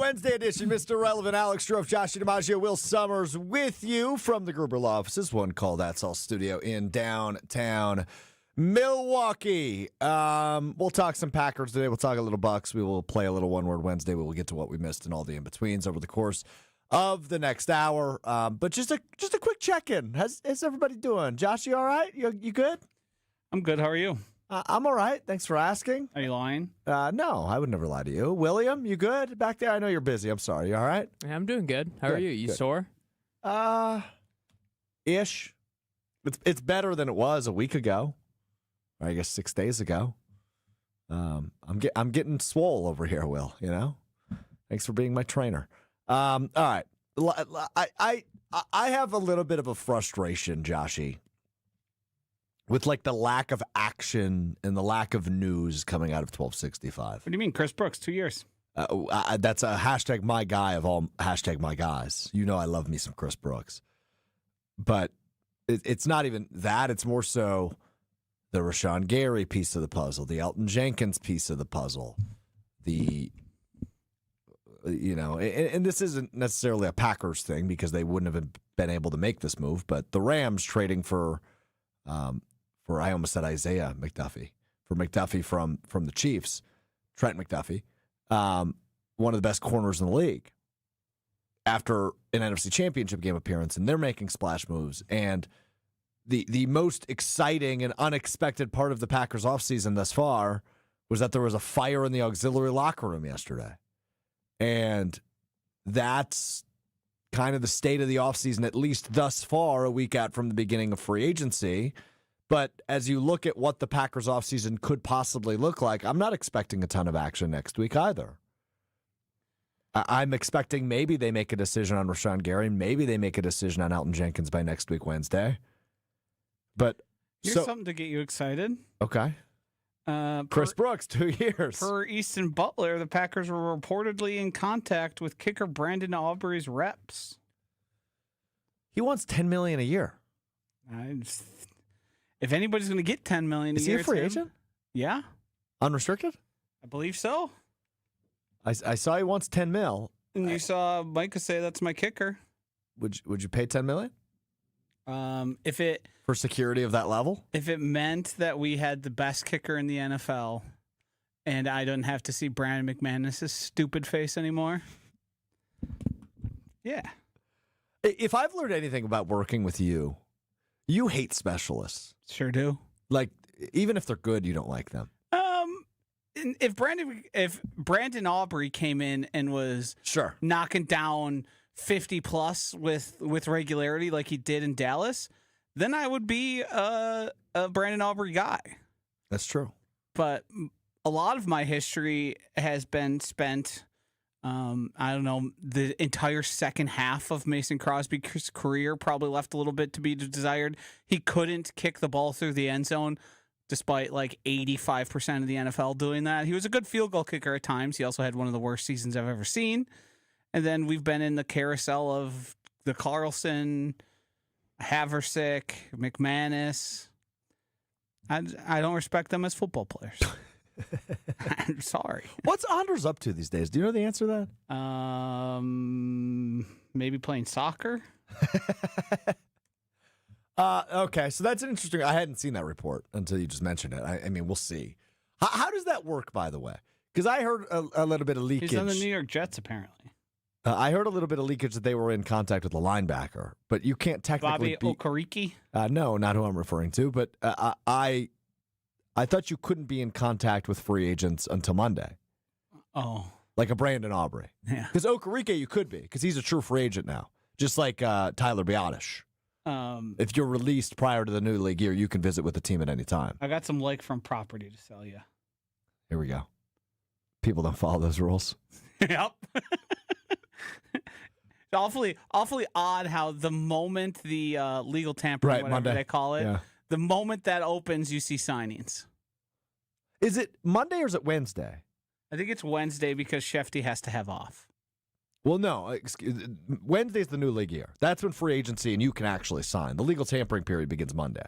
Wednesday edition. Mr. Relevant, Alex Strouf, Josh DiMaggio, Will Sommers with you from the Gruber Law Offices. One call, that's all studio in downtown Milwaukee. We'll talk some Packers today. We'll talk a little Bucks. We will play a little One Word Wednesday. We will get to what we missed and all the in-betweens over the course of the next hour. But just a quick check-in. How's everybody doing? Josh, you all right? You good? I'm good. How are you? I'm all right. Thanks for asking. Are you lying? No, I would never lie to you. William, you good back there? I know you're busy. I'm sorry. You all right? Yeah, I'm doing good. How are you? You good. sore? Ish. It's better than it was a week ago. Or I guess 6 days ago. I'm getting swole over here, Will. You know. Thanks for being my trainer. All right. I have a little bit of a frustration, Joshy, with like the lack of action and the lack of news coming out of 1265. What do you mean, Chris Brooks? 2 years. That's a hashtag my guy of all hashtag my guys. You know I love me some Chris Brooks. But it's not even that. It's more so the Rashawn Gary piece of the puzzle, the Elton Jenkins piece of the puzzle, and this isn't necessarily a Packers thing because they wouldn't have been able to make this move, but the Rams trading for I almost said Isaiah McDuffie, for McDuffie from the Chiefs, Trent McDuffie, one of the best corners in the league, after an NFC Championship game appearance, and they're making splash moves. And the most exciting and unexpected part of the Packers offseason thus far was that there was a fire in the auxiliary locker room yesterday. And that's kind of the state of the offseason, at least thus far, a week out from the beginning of free agency. But as you look at what the Packers offseason could possibly look like, I'm not expecting a ton of action next week either. I'm expecting maybe they make a decision on Rashawn Gary, maybe they make a decision on Elton Jenkins by next week, Wednesday. But Here's something to get you excited. Okay. Chris Brooks, 2 years. Per Easton Butler, the Packers were reportedly in contact with kicker Brandon Aubrey's reps. He wants $10 million a year. If anybody's going to get $10 million a year, is he a free agent? Yeah, unrestricted. I believe so. I saw he wants $10 million. And you saw Micah say that's my kicker. Would you pay $10 million? If it for security of that level? If it meant that we had the best kicker in the NFL, and I don't have to see Brandon McManus's stupid face anymore. Yeah. If I've learned anything about working with you, you hate specialists. Sure do. Like, even if they're good, you don't like them. If Brandon Aubrey came in and was knocking down 50 plus with regularity like he did in Dallas, then I would be a Brandon Aubrey guy. That's true. But a lot of my history has been spent, the entire second half of Mason Crosby's career probably left a little bit to be desired. He couldn't kick the ball through the end zone, despite like 85% of the NFL doing that. He was a good field goal kicker at times. He also had one of the worst seasons I've ever seen. And then we've been in the carousel of the Carlson, Haversick, McManus. I don't respect them as football players. I'm sorry. What's Anders up to these days? Do you know the answer to that? Maybe playing soccer. Okay, so that's an interesting. I hadn't seen that report until you just mentioned it. I mean, we'll see. How does that work, by the way? Because I heard a little bit of leakage. He's on the New York Jets, apparently. I heard a little bit of leakage that they were in contact with the linebacker, but you can't technically. Bobby Okereke? No, not who I'm referring to. But I thought you couldn't be in contact with free agents until Monday. Oh, like a Brandon Aubrey. Yeah. Because Okereke you could be, because he's a true free agent now, just like Tyler Biotish. If you're released prior to the new league year, you can visit with the team at any time. I got some lakefront property to sell you. Here we go. People don't follow those rules. Yep. Awfully odd how the moment the legal tampering, whatever Monday. They call it, the moment that opens, you see signings. Is it Monday or is it Wednesday? I think it's Wednesday because Shefty has to have off. Well, no. Wednesday's the new league year. That's when free agency and you can actually sign. The legal tampering period begins Monday.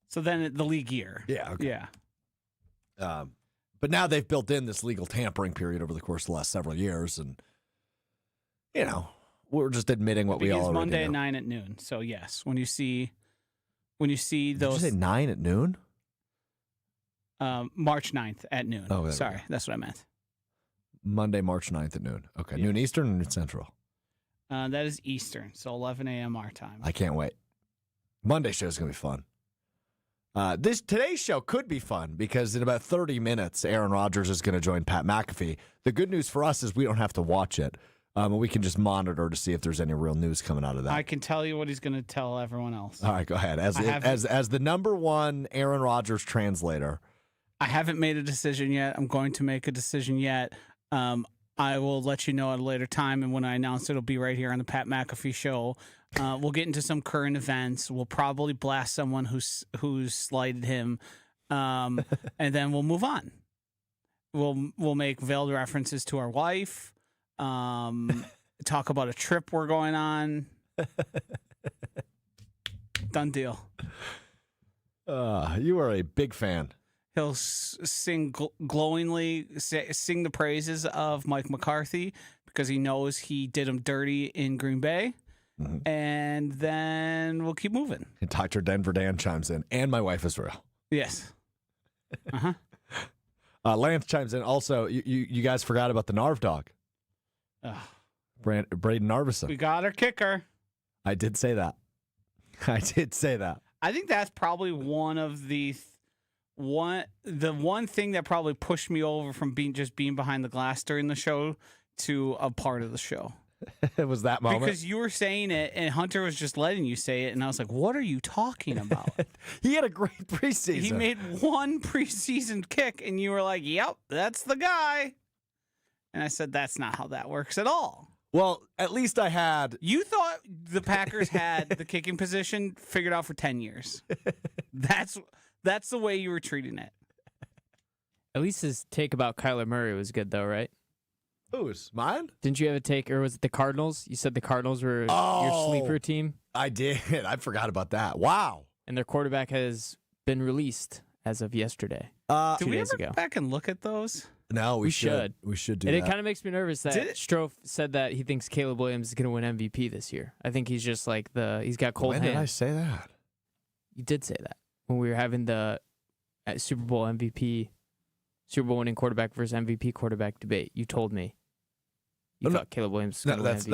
So then the league year. Yeah. Okay. Yeah. But now they've built in this legal tampering period over the course of the last several years, and we're just admitting what we all already Monday know. at 9 at noon. So yes, when you see those. Did you say 9 at noon? March 9th at noon. Oh, sorry, that's what I meant. Monday, March 9th at noon. Okay, Yeah. noon Eastern and noon Central. That is Eastern, so 11 a.m. our time. I can't wait. Monday show is going to be fun. Today's show could be fun because in about 30 minutes, Aaron Rodgers is going to join Pat McAfee. The good news for us is we don't have to watch it. We can just monitor to see if there's any real news coming out of that. I can tell you what he's going to tell everyone else. All right, go ahead. As the number one Aaron Rodgers translator. I haven't made a decision yet. I'm going to make a decision yet. I will let you know at a later time, and when I announce it, it'll be right here on the Pat McAfee Show. We'll get into some current events. We'll probably blast someone who's slighted him, and then we'll move on. We'll make veiled references to our wife. Talk about a trip we're going on. Done deal. You are a big fan. He'll sing glowingly, sing the praises of Mike McCarthy because he knows he did him dirty in Green Bay. Mm-hmm. And then we'll keep moving. And Dr. Denver Dan chimes in, and my wife is real. Yes. Uh-huh. Lance chimes in. Also, you guys forgot about the Narv dog. Braden Narvison. We got our kicker. I did say that. I think that's probably one of the one thing that probably pushed me over from being behind the glass during the show to a part of the show. It was that moment. Because you were saying it and Hunter was just letting you say it, and I was like, what are you talking about? He had a great preseason. He made one preseason kick, and you were like, yep, that's the guy. And I said, that's not how that works at all. Well, at least I had. You thought the Packers had the kicking position figured out for 10 years. That's the way you were treating it. At least his take about Kyler Murray was good, though, right? Who's mine? Didn't you have a take, or was it the Cardinals? You said the Cardinals were your sleeper team. I did. I forgot about that. Wow. And their quarterback has been released as of yesterday. 2 days ago. Go back and look at those? No, we should. We should do that. And it kind of makes me nervous that Strouf said that he thinks Caleb Williams is going to win MVP this year. I think he's just like he's got cold hands. When did I say that? You did say that when we were having the Super Bowl winning quarterback versus MVP quarterback debate. You told me you thought Caleb Williams was going to win MVP.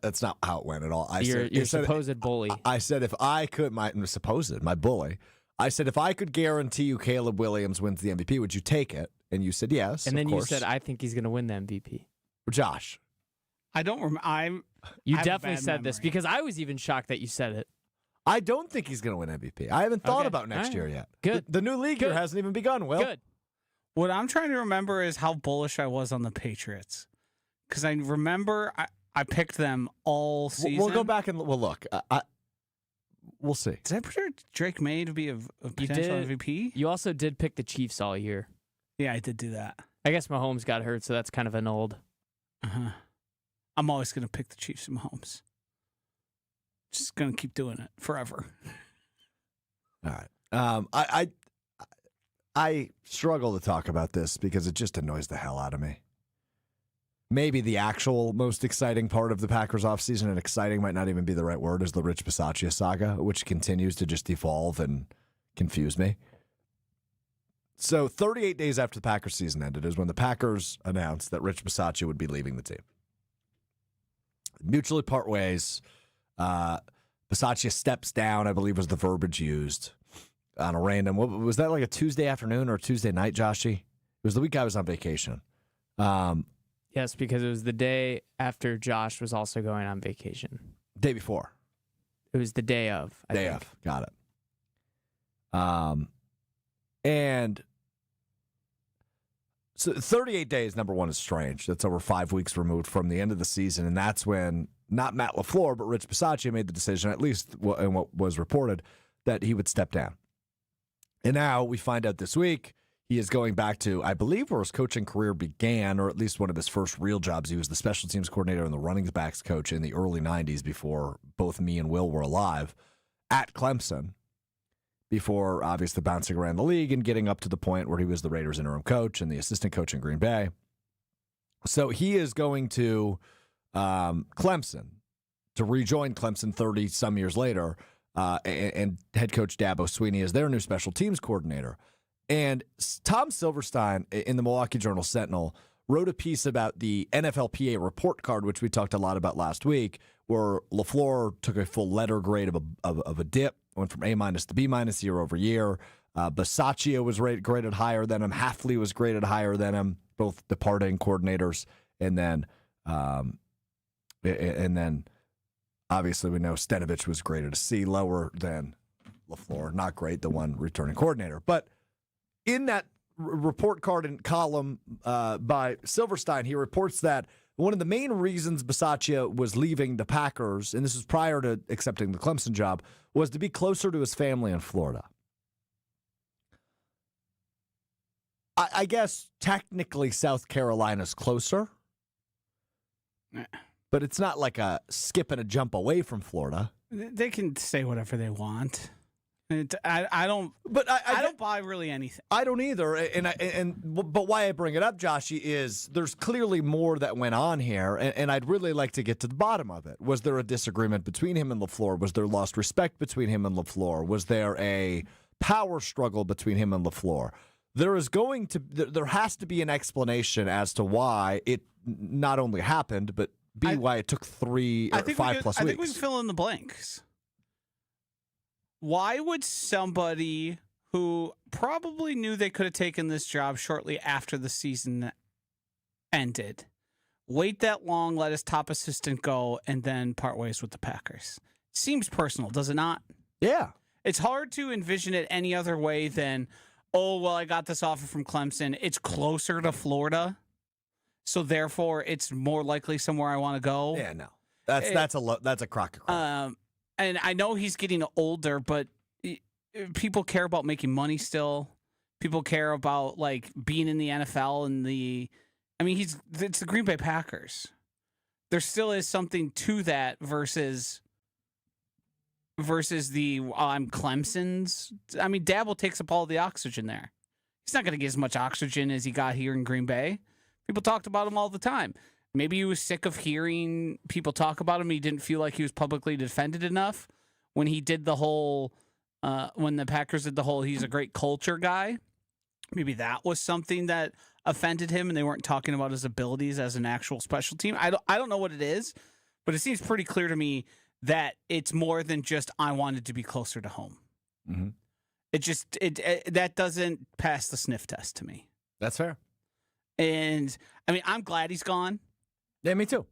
That's not how it went at all. Your supposed bully. I said if I could, my bully. I said if I could guarantee you Caleb Williams wins the MVP, would you take it? And you said yes. And then of course. You said I think he's going to win the MVP. Josh, I don't remember. You definitely said this because I was even shocked that you said it. I don't think he's going to win MVP. I haven't thought about next year yet. Good. The new league year hasn't even begun, Will. Good. What I'm trying to remember is how bullish I was on the Patriots. Because I remember I picked them all season. We'll go back and we'll look. We'll see. Did I predict Drake May to be a potential MVP? You also did pick the Chiefs all year. Yeah, I did do that. I guess Mahomes got hurt, so that's kind of annulled. Uh-huh. I'm always going to pick the Chiefs and Mahomes. Just going to keep doing it forever. All right. I struggle to talk about this because it just annoys the hell out of me. Maybe the actual most exciting part of the Packers offseason, and exciting might not even be the right word, is the Rich Bisaccia saga, which continues to just evolve and confuse me. So 38 days after the Packers season ended is when the Packers announced that Rich Bisaccia would be leaving the team. Mutually part ways. Bisaccia steps down, I believe was the verbiage used, on a random, was that like a Tuesday afternoon or a Tuesday night, Joshy? It was the week I was on vacation. Yes, because it was the day after Josh was also going on vacation. Day before. It was the day of. I think. Got it. And so 38 days, number one, is strange. That's over 5 weeks removed from the end of the season, and that's when not Matt LaFleur, but Rich Bisaccia made the decision, at least in what was reported, that he would step down. And now we find out this week he is going back to, I believe, where his coaching career began, or at least one of his first real jobs. He was the special teams coordinator and the running backs coach in the early 90s before both me and Will were alive at Clemson. before obviously bouncing around the league and getting up to the point where he was the Raiders interim coach and the assistant coach in Green Bay. So he is going to Clemson to rejoin Clemson 30-some years later, and head coach Dabo Swinney is their new special teams coordinator. And Tom Silverstein in the Milwaukee Journal-Sentinel wrote a piece about the NFLPA report card, which we talked a lot about last week, where LaFleur took a full letter grade of a dip, went from A- to B- year over year. Bisaccia was graded higher than him. Hafley was graded higher than him, both departing coordinators. And then obviously we know Stenovich was graded a C, lower than LaFleur. Not great, the one returning coordinator. But in that report card and column by Silverstein, he reports that one of the main reasons Bisaccia was leaving the Packers, and this was prior to accepting the Clemson job, was to be closer to his family in Florida. I guess technically South Carolina's closer, but it's not like a skip and a jump away from Florida. They can say whatever they want. I don't buy really anything. I don't either, but why I bring it up, Joshy, is there's clearly more that went on here, and I'd really like to get to the bottom of it. Was there a disagreement between him and LaFleur? Was there lost respect between him and LaFleur? Was there a power struggle between him and LaFleur? There has to be an explanation as to why it not only happened, but why it took 3 or 5+ weeks. I think we can fill in the blanks. Why would somebody who probably knew they could have taken this job shortly after the season ended wait that long, let his top assistant go, and then part ways with the Packers? Seems personal, does it not? Yeah. It's hard to envision it any other way than, oh, well, I got this offer from Clemson. It's closer to Florida, so therefore it's more likely somewhere I want to go. Yeah, no. That's a crock of crap. And I know he's getting older, but people care about making money still. People care about like being in the NFL and it's the Green Bay Packers. There still is something to that versus I'm Clemson's. I mean, Dabo takes up all the oxygen there. He's not going to get as much oxygen as he got here in Green Bay. People talked about him all the time. Maybe he was sick of hearing people talk about him. He didn't feel like he was publicly defended enough when he did the whole, when the Packers did the whole, he's a great culture guy. Maybe that was something that offended him and they weren't talking about his abilities as an actual special team. I don't know what it is, but it seems pretty clear to me that it's more than just I wanted to be closer to home. Mm-hmm. That doesn't pass the sniff test to me. That's fair. And I mean, I'm glad he's gone. Yeah, me too.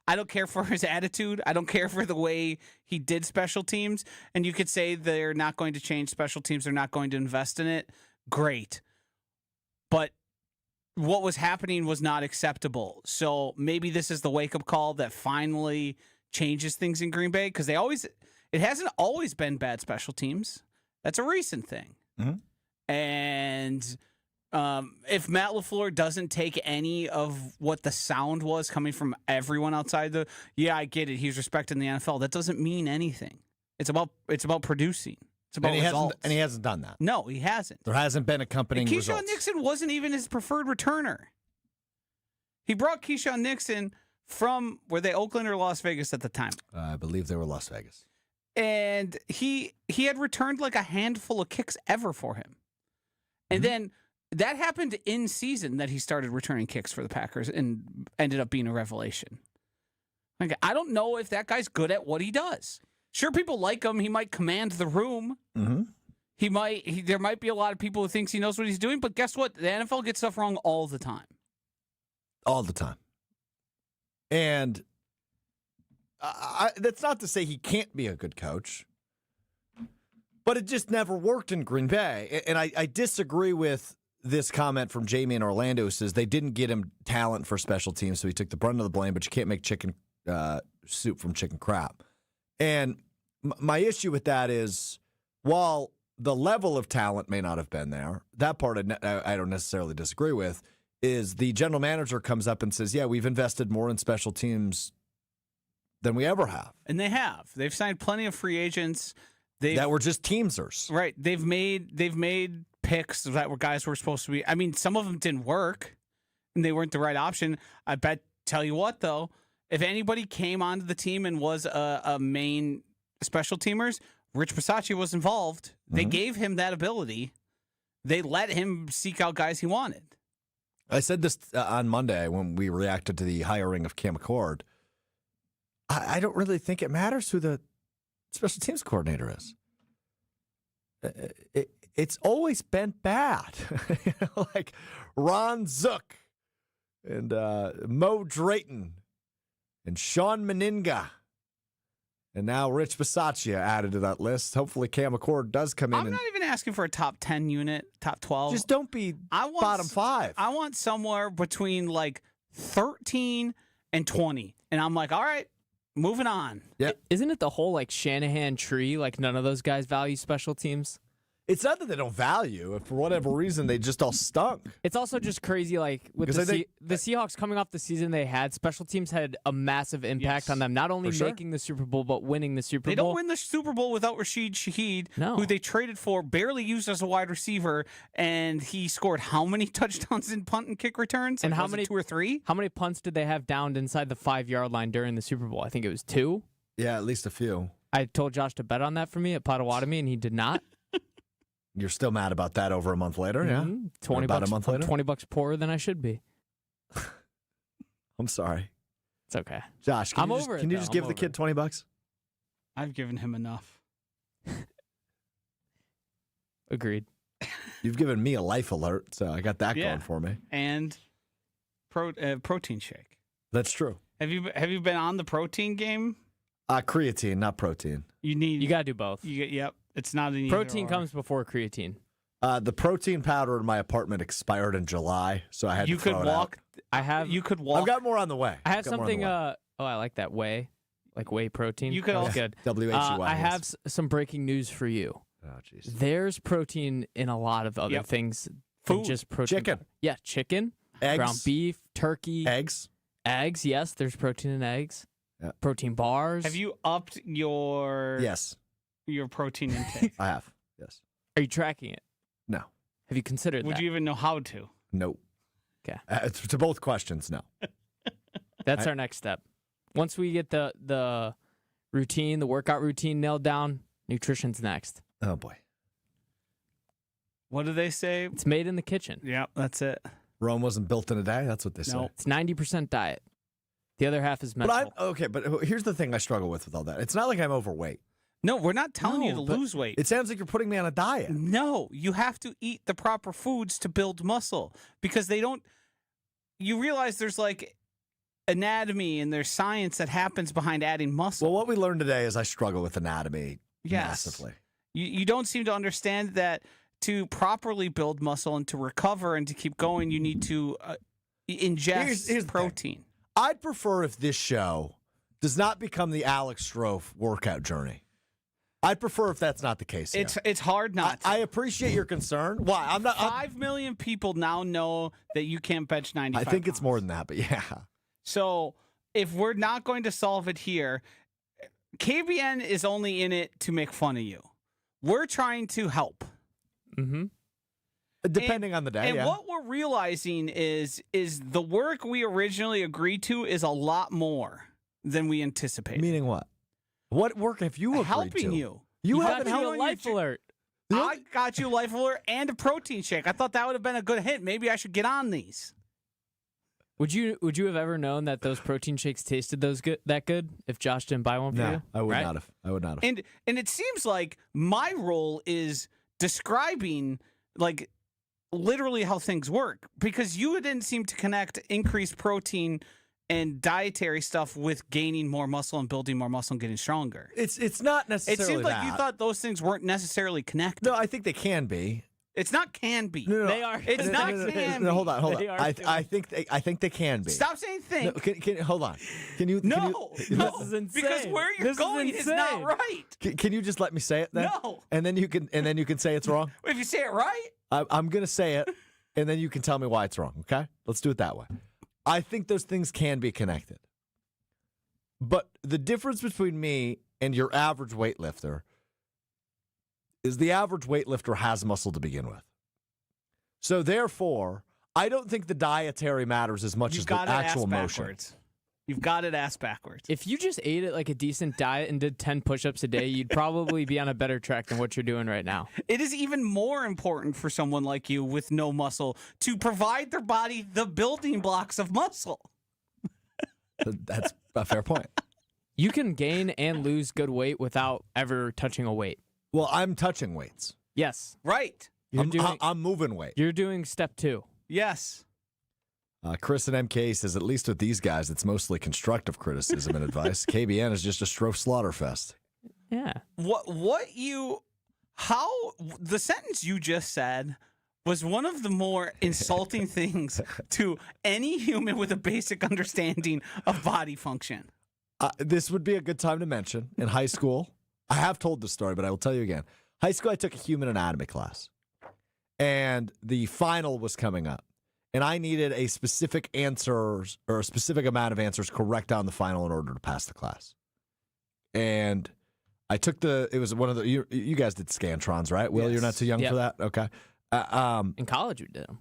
I don't care for his attitude. I don't care for the way he did special teams. And you could say they're not going to change special teams. They're not going to invest in it. Great. But what was happening was not acceptable. So maybe this is the wake-up call that finally changes things in Green Bay, because it hasn't always been bad special teams. That's a recent thing. Mm-hmm. And if Matt LaFleur doesn't take any of what the sound was coming from everyone outside I get it, he's respecting the NFL, that doesn't mean anything. It's about producing. It's about results. And he hasn't done that. No, he hasn't. There hasn't been accompanying results. Keyshawn Nixon wasn't even his preferred returner. He brought Keyshawn Nixon from, were they Oakland or Las Vegas at the time? I believe they were Las Vegas. And he had returned like a handful of kicks ever for him. And then that happened in season that he started returning kicks for the Packers and ended up being a revelation. Like, I don't know if that guy's good at what he does. Sure, people like him. He might command the room. Mm-hmm. There might be a lot of people who thinks he knows what he's doing, but guess what? The NFL gets stuff wrong all the time. All the time. And that's not to say he can't be a good coach, but it just never worked in Green Bay. And I disagree with this comment from Jamie in Orlando, who says they didn't get him talent for special teams, so he took the brunt of the blame, but you can't make chicken soup from chicken crap. And my issue with that is, while the level of talent may not have been there, that part I don't necessarily disagree with, is the general manager comes up and says, yeah, we've invested more in special teams than we ever have. And they have. They've signed plenty of free agents. that were just teamsers. Right. They've made picks that were guys who were supposed to be. I mean, some of them didn't work, and they weren't the right option. I bet. Tell you what, though, if anybody came onto the team and was a main special teamers, Rich Bisaccia was involved. They gave him that ability. They let him seek out guys he wanted. I said this on Monday when we reacted to the hiring of Cam McCord. I don't really think it matters who the special teams coordinator is. It's always been bad. Like Ron Zook and Mo Drayton and Sean Meninga. And now Rich Bisaccia added to that list. Hopefully Cam McCord does come in. I'm not even asking for a top 10 unit, top 12. Just don't be bottom 5. I want somewhere between like 13 and 20. And I'm like, all right, moving on. Yeah. Isn't it the whole like Shanahan tree? Like none of those guys value special teams. It's not that they don't value it. For whatever reason, they just all stunk. It's also just crazy, like, with the Seahawks coming off the season they had, special teams had a massive impact on them, not only making the Super Bowl, but winning the Super Bowl. They don't win the Super Bowl without Rashid Shaheed, who they traded for, barely used as a wide receiver, and he scored how many touchdowns in punt and kick returns? And how many? 2 or 3? How many punts did they have downed inside the 5-yard line during the Super Bowl? I think it was 2. Yeah, at least a few. I told Josh to bet on that for me at Potawatomi, and he did not. You're still mad about that over a month later, yeah? $20 about a month later? $20 poorer than I should be. I'm sorry. It's okay. Josh, can you just give the kid $20? I've given him enough. Agreed. You've given me a life alert, so I got that going for me. And protein shake. That's true. Have you been on the protein game? Creatine, not protein. You got to do both. Yep. It's not an protein comes before creatine. The protein powder in my apartment expired in July, so I had to throw it out. You could walk. I've got more on the way. I have something. I like that whey, like whey protein. You could also good. WHEY. I have some breaking news for you. Oh, jeez. There's protein in a lot of other things. Food. Just protein. Chicken. Yeah, chicken. Eggs. Ground beef. Turkey. Eggs. Eggs. Yes, there's protein in eggs. Yeah. Protein bars. Have you upped your protein intake? I have. Yes. Are you tracking it? No. Have you considered that? Would you even know how to? Nope. Okay. To both questions, no. That's our next step. Once we get the routine, the workout routine nailed down, nutrition's next. Oh, boy. What do they say? It's made in the kitchen. Yeah, that's it. Rome wasn't built in a day. That's what they say. It's 90% diet. The other half is mental. But here's the thing I struggle with all that. It's not like I'm overweight. No, we're not telling you to lose weight. It sounds like you're putting me on a diet. No, you have to eat the proper foods to build muscle because they don't. You realize there's like anatomy and there's science that happens behind adding muscle. Well, what we learned today is I struggle with anatomy massively. You don't seem to understand that to properly build muscle and to recover and to keep going, you need to ingest here's protein. I'd prefer if this show does not become the Alex Strouf workout journey. I'd prefer if that's not the case. It's hard not to. I appreciate your concern. Why? I'm not. 5 million people now know that you can't bench 95 I think pounds. it's more than that, but yeah. So if we're not going to solve it here, KBN is only in it to make fun of you. We're trying to help. Mm-hmm. Depending on the day, and what we're realizing is the work we originally agreed to is a lot more than we anticipated. Meaning what? What work have you agreed helping to? you. You got haven't you helped a life alert. I got you a life alert and a protein shake. I thought that would have been a good hint. Maybe I should get on these. Would you have ever known that those protein shakes tasted that good if Josh didn't buy one for you? I would not have. I would not have. And it seems like my role is describing like literally how things work because you didn't seem to connect increased protein and dietary stuff with gaining more muscle and building more muscle and getting stronger. It's not necessarily. It seems like that. you thought those things weren't necessarily connected. No, I think they can be. It's not can be. No, they are. It's not can be. No, hold on. I think they can be. Stop saying think. No, can hold on. Can you? No, This is insane. because where you're going is not right. Can you just let me say it then? No. And then you can say it's wrong. If you say it right, I'm gonna say it, and then you can tell me why it's wrong. Okay? Let's do it that way. I think those things can be connected. But the difference between me and your average weightlifter is the average weightlifter has muscle to begin with. So therefore, I don't think the dietary matters as much as the actual motion. You've got it ass backwards. If you just ate it like a decent diet and did 10 push-ups a day, you'd probably be on a better track than what you're doing right now. It is even more important for someone like you with no muscle to provide their body the building blocks of muscle. That's a fair point. You can gain and lose good weight without ever touching a weight. Well, I'm touching weights. Yes. Right. I'm moving weight. You're doing step 2. Yes. Chris and MK says, at least with these guys, it's mostly constructive criticism and advice. KBN is just a Strouf slaughter fest. Yeah. The sentence you just said was one of the more insulting things to any human with a basic understanding of body function. This would be a good time to mention. In high school, I have told this story, but I will tell you again. High school, I took a human anatomy class, and the final was coming up. And I needed a specific answers or a specific amount of answers correct on the final in order to pass the class. And I took it was one of the, you guys did Scantrons, right? Will, yes. You're not too young for that? Okay. In college, we did them.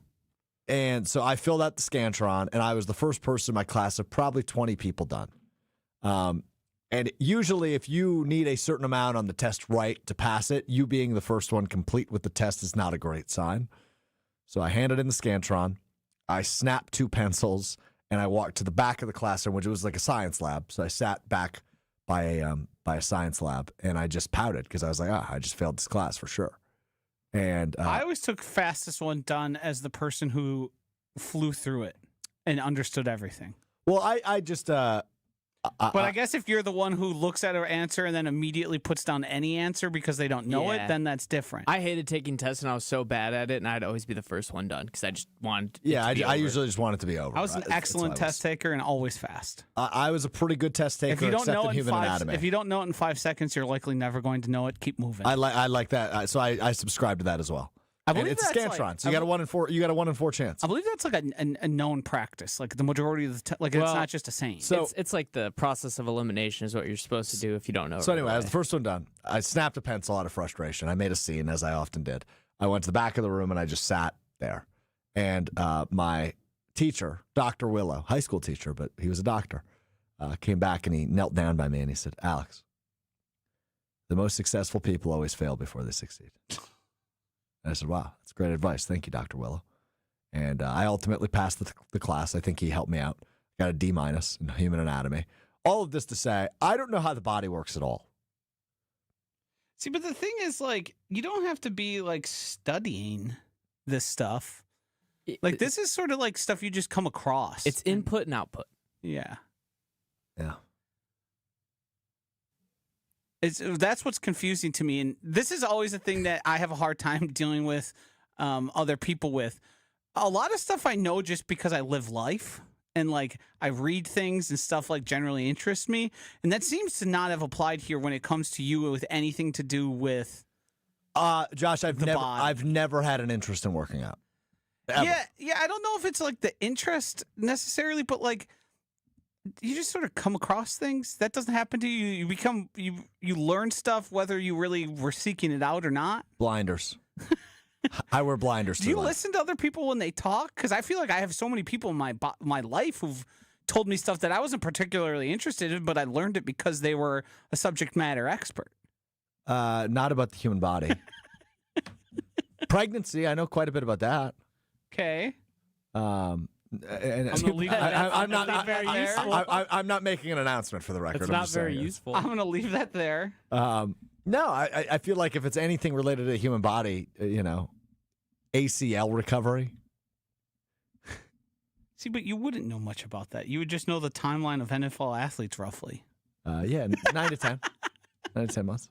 And so I filled out the Scantron, and I was the first person in my class of probably 20 people done. And usually if you need a certain amount on the test right to pass it, you being the first one complete with the test is not a great sign. So I handed in the Scantron. I snapped 2 pencils, and I walked to the back of the classroom, which was like a science lab. So I sat back by a science lab, and I just pouted because I was like, I just failed this class for sure. And I always took fastest one done as the person who flew through it and understood everything. Well, I just... But I guess if you're the one who looks at an answer and then immediately puts down any answer because they don't know it, then that's different. I hated taking tests, and I was so bad at it, and I'd always be the first one done because I just wanted it to be I over. usually just want it to be over. I was an excellent test taker and always fast. I was a pretty good test taker, If you don't know it in human anatomy. If you don't know it in 5 seconds, you're likely never going to know it. Keep moving. I like that. So I subscribe to that as well. I believe it's a Scantron, so you got a 1 in 4. You got a 1 in 4 chance. I believe that's like a known practice. Like the majority of the it's not just a saying. So it's like the process of elimination is what you're supposed to do if you don't know. So anyway, I was the first one done. I snapped a pencil out of frustration. I made a scene, as I often did. I went to the back of the room and I just sat there. And my teacher, Dr. Willow, high school teacher, but he was a doctor, came back and he knelt down by me and he said, "Alex, the most successful people always fail before they succeed." And I said, "Wow, that's great advice. Thank you, Dr. Willow." And I ultimately passed the class. I think he helped me out. Got a D- in human anatomy. All of this to say, I don't know how the body works at all. See, but the thing is, like, you don't have to be, like, studying this stuff. Like, this is sort of like stuff you just come across. It's input and output. Yeah. Yeah. That's what's confusing to me, and this is always a thing that I have a hard time dealing with other people with. A lot of stuff I know just because I live life, and like I read things and stuff like generally interests me, and that seems to not have applied here when it comes to you with anything to do with. Josh, I've never had an interest in working out. Ever. Yeah. I don't know if it's like the interest necessarily, but like. You just sort of come across things that doesn't happen to you. You become you learn stuff whether you really were seeking it out or not. Blinders. I wear blinders. Do you listen to other people when they talk? Because I feel like I have so many people in my life who've told me stuff that I wasn't particularly interested in, but I learned it because they were a subject matter expert. Not about the human body. Pregnancy, I know quite a bit about that. Okay. And I'm not making an announcement for the record. It's not very useful. I'm going to leave that there. No, I feel like if it's anything related to the human body, ACL recovery. See, but you wouldn't know much about that. You would just know the timeline of NFL athletes roughly. 9 to 10. 9 to 10 months.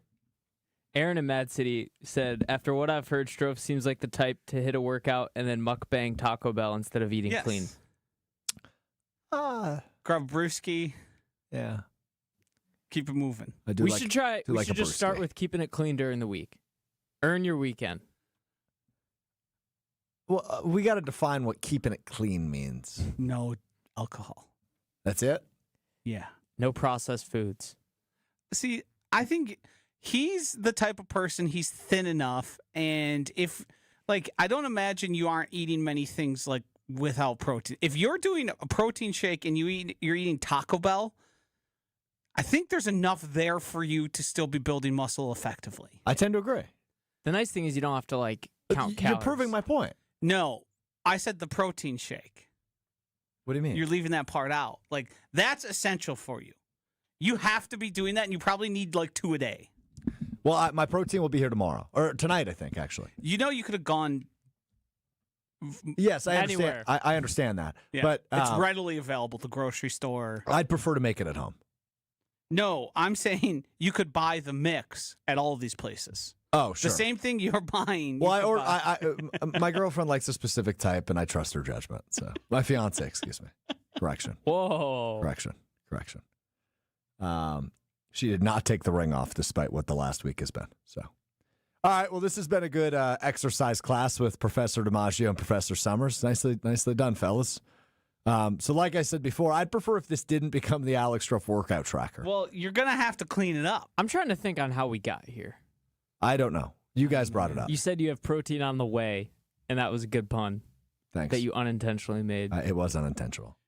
Aaron in Mad City said, after what I've heard, Strouf seems like the type to hit a workout and then mukbang Taco Bell instead of eating clean. Grab brewski. Yeah. Keep it moving. We should just start with keeping it clean during the week. Earn your weekend. Well, we got to define what keeping it clean means. No alcohol. That's it? Yeah. No processed foods. See, I think he's the type of person, he's thin enough, and if I don't imagine you aren't eating many things without protein. If you're doing a protein shake and you're eating Taco Bell, I think there's enough there for you to still be building muscle effectively. I tend to agree. The nice thing is you don't have to count calories. You're proving my point. No, I said the protein shake. What do you mean? You're leaving that part out. That's essential for you. You have to be doing that, and you probably need 2 a day. Well, my protein will be here tomorrow. Or tonight, I think, actually. You could have gone... Yes, I understand. Anywhere. I understand that. Yeah, but it's readily available at the grocery store. I'd prefer to make it at home. No, I'm saying you could buy the mix at all of these places. Oh, sure. The same thing you're buying. Well, my girlfriend likes a specific type, and I trust her judgment. So my fiance, excuse me. Correction. Whoa. Correction. She did not take the ring off, despite what the last week has been. So, all right. Well, this has been a good exercise class with Professor DiMaggio and Professor Sommers. Nicely done, fellas. So, like I said before, I'd prefer if this didn't become the Alex Strouf workout tracker. Well, you're gonna have to clean it up. I'm trying to think on how we got here. I don't know. You guys brought it up. You said you have protein on the way, and that was a good pun. Thanks. That you unintentionally made. It was unintentional.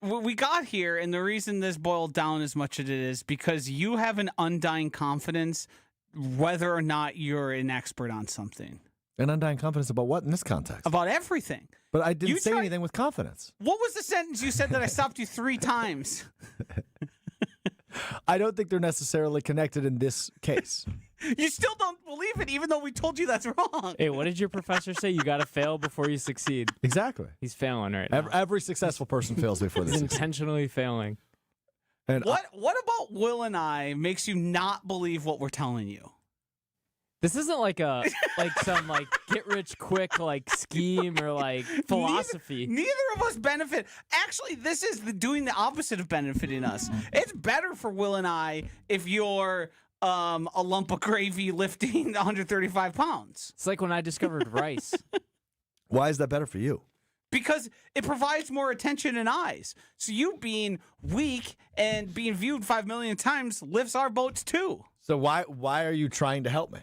We got here, and the reason this boiled down as much as it is because you have an undying confidence whether or not you're an expert on something. An undying confidence about what in this context? About everything. But I didn't say anything with confidence. What was the sentence you said that I stopped you 3 times? I don't think they're necessarily connected in this case. You still don't believe it, even though we told you that's wrong. Hey, what did your professor say? You got to fail before you succeed. Exactly. He's failing right now. Every successful person fails before they He's succeed. intentionally failing. And what about Will and I makes you not believe what we're telling you? This isn't some get rich quick scheme or philosophy. Neither of us benefit. Actually, this is doing the opposite of benefiting us. It's better for Will and I if you're a lump of gravy lifting 135 pounds. It's like when I discovered rice. Why is that better for you? Because it provides more attention and eyes. So you being weak and being viewed 5 million times lifts our boats too. So why are you trying to help me?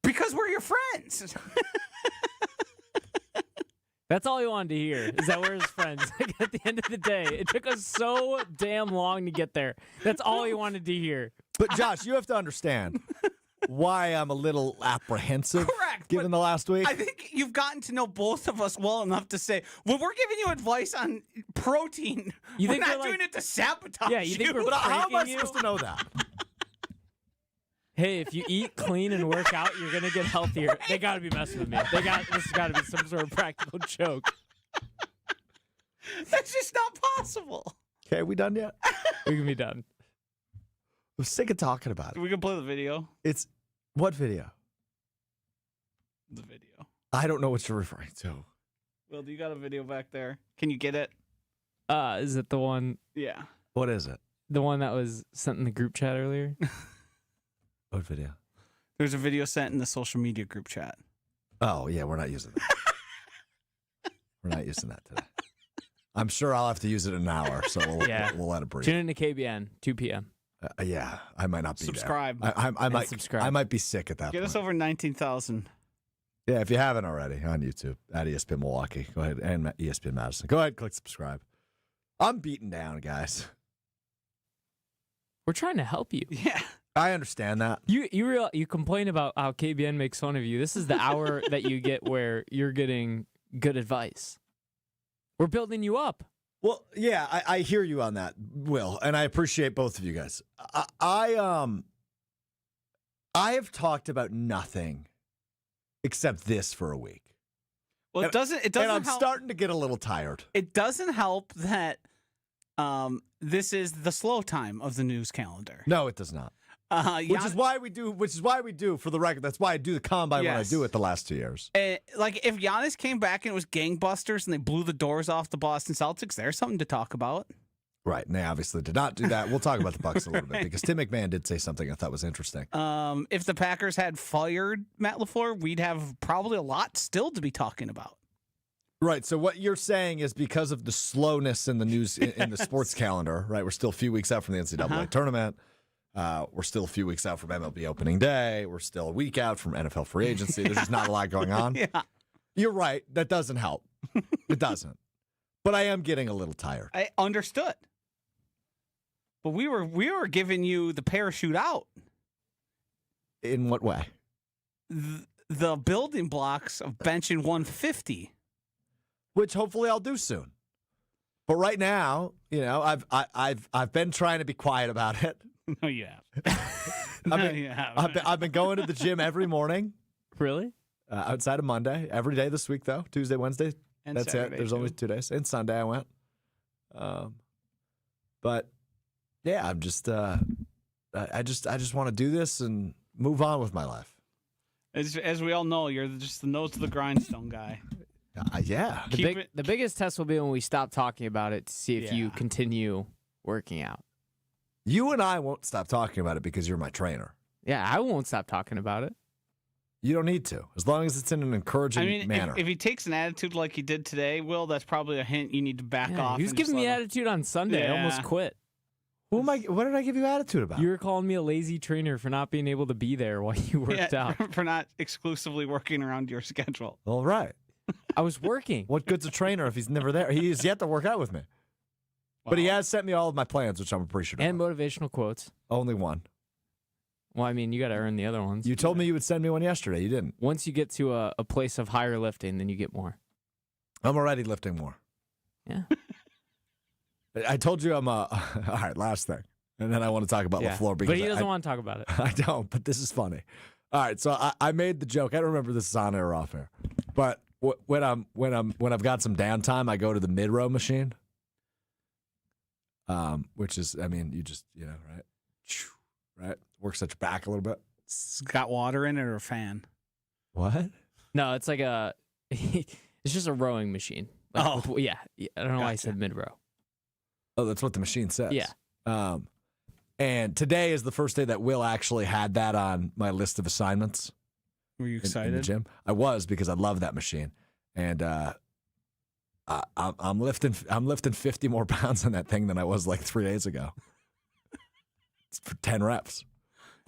Because we're your friends. That's all he wanted to hear, is that we're his friends. At the end of the day, it took us so damn long to get there. That's all he wanted to hear. But Josh, you have to understand why I'm a little apprehensive. Correct. Given the last week. I think you've gotten to know both of us well enough to say, when we're giving you advice on protein, we're not doing it to sabotage you. Think we're but how am I you? supposed to know that? Hey, if you eat clean and work out, you're gonna get healthier. They gotta be messing with me. This has gotta be some sort of practical joke. That's just not possible. Okay, we done yet? We can be done. I'm sick of talking about it. We can play the video. It's what video? The video. I don't know what you're referring to. Well, do you got a video back there? Can you get it? Is it the one? Yeah. What is it? The one that was sent in the group chat earlier? What video? There's a video sent in the social media group chat. Oh, yeah, we're not using that. We're not using that today. I'm sure I'll have to use it in an hour, so we'll let it breathe. Tune in to KBN, 2 p.m. Yeah, I might not be subscribe. there. I might subscribe. I might be sick at that Get point. us over 19,000. Yeah, if you haven't already, on YouTube, at ESPN Milwaukee. Go ahead, and ESPN Madison. Go ahead, click subscribe. I'm beaten down, guys. We're trying to help you. Yeah. I understand that. You complain about how KBN makes fun of you. This is the hour that you get where you're getting good advice. We're building you up. Well, yeah, I hear you on that, Will, and I appreciate both of you guys. I have talked about nothing except this for a week. Well, it doesn't. And I'm help. starting to get a little tired. It doesn't help that this is the slow time of the news calendar. No, it does not. Which is why we do, for the record, that's why I do the combine when I do it the last 2 years. Like, if Giannis came back and it was gangbusters and they blew the doors off the Boston Celtics, there's something to talk about. Right, and they obviously did not do that. We'll talk about the Bucks a little bit, because Tim McMahon did say something I thought was interesting. If the Packers had fired Matt LaFleur, we'd have probably a lot still to be talking about. Right, so what you're saying is because of the slowness in the news, in the sports calendar, right, we're still a few weeks out from the NCAA tournament, We're still a few weeks out from MLB opening day. We're still a week out from NFL free agency. There's just not a lot going on. Yeah. You're right. That doesn't help. It doesn't. But I am getting a little tired. I understood. But we were giving you the parachute out. In what way? The building blocks of benching 150. Which hopefully I'll do soon. But right now, I've been trying to be quiet about it. No, you have. You haven't. I've been going to the gym every morning. Really? Outside of Monday. Every day this week, though. Tuesday, Wednesday. And that's Saturday, it. There's too. only 2 days. And Sunday I went. But yeah, I'm just I just want to do this and move on with my life. As we all know, you're just the nose to the grindstone guy. Yeah. The biggest test will be when we stop talking about it to see if you Yeah. continue working out. You and I won't stop talking about it because you're my trainer. Yeah, I won't stop talking about it. You don't need to, as long as it's in an encouraging manner. If he takes an attitude like he did today, Will, that's probably a hint you need to back Yeah, off. he was and giving just me let him- attitude on Sunday. I almost Yeah. quit. What did I give you attitude about? You were calling me a lazy trainer for not being able to be there while you worked out. for not exclusively working around your schedule. All right. I was working. What good's a trainer if he's never there? He has yet to work out with me. But he Well, has sent me all of my plans, which I'm appreciative And of. motivational quotes. Only one. Well, I mean, you got to earn the other ones. You told me you would send me one yesterday. You didn't. Once you get to a place of higher lifting, then you get more. I'm already lifting more. Yeah. I told you I'm all right, last thing. And then I want to talk about LaFleur because But he doesn't want to talk about it. I don't, but this is funny. All right, so I made the joke. I don't remember if this is on air or off air. But when I've got some downtime, I go to the mid-row machine. Which is, I mean, you just, right? Works at your back a little bit. it's got water in it or a fan? What? No, it's like it's just a rowing machine. Like Oh. yeah. I don't know why I Gotcha. said mid-row. Oh, that's what the machine says. Yeah. And today is the first day that Will actually had that on my list of assignments Were you in excited? the gym. I was, because I love that machine. And I'm lifting 50 more pounds on that thing than I was like 3 days ago. It's for 10 reps.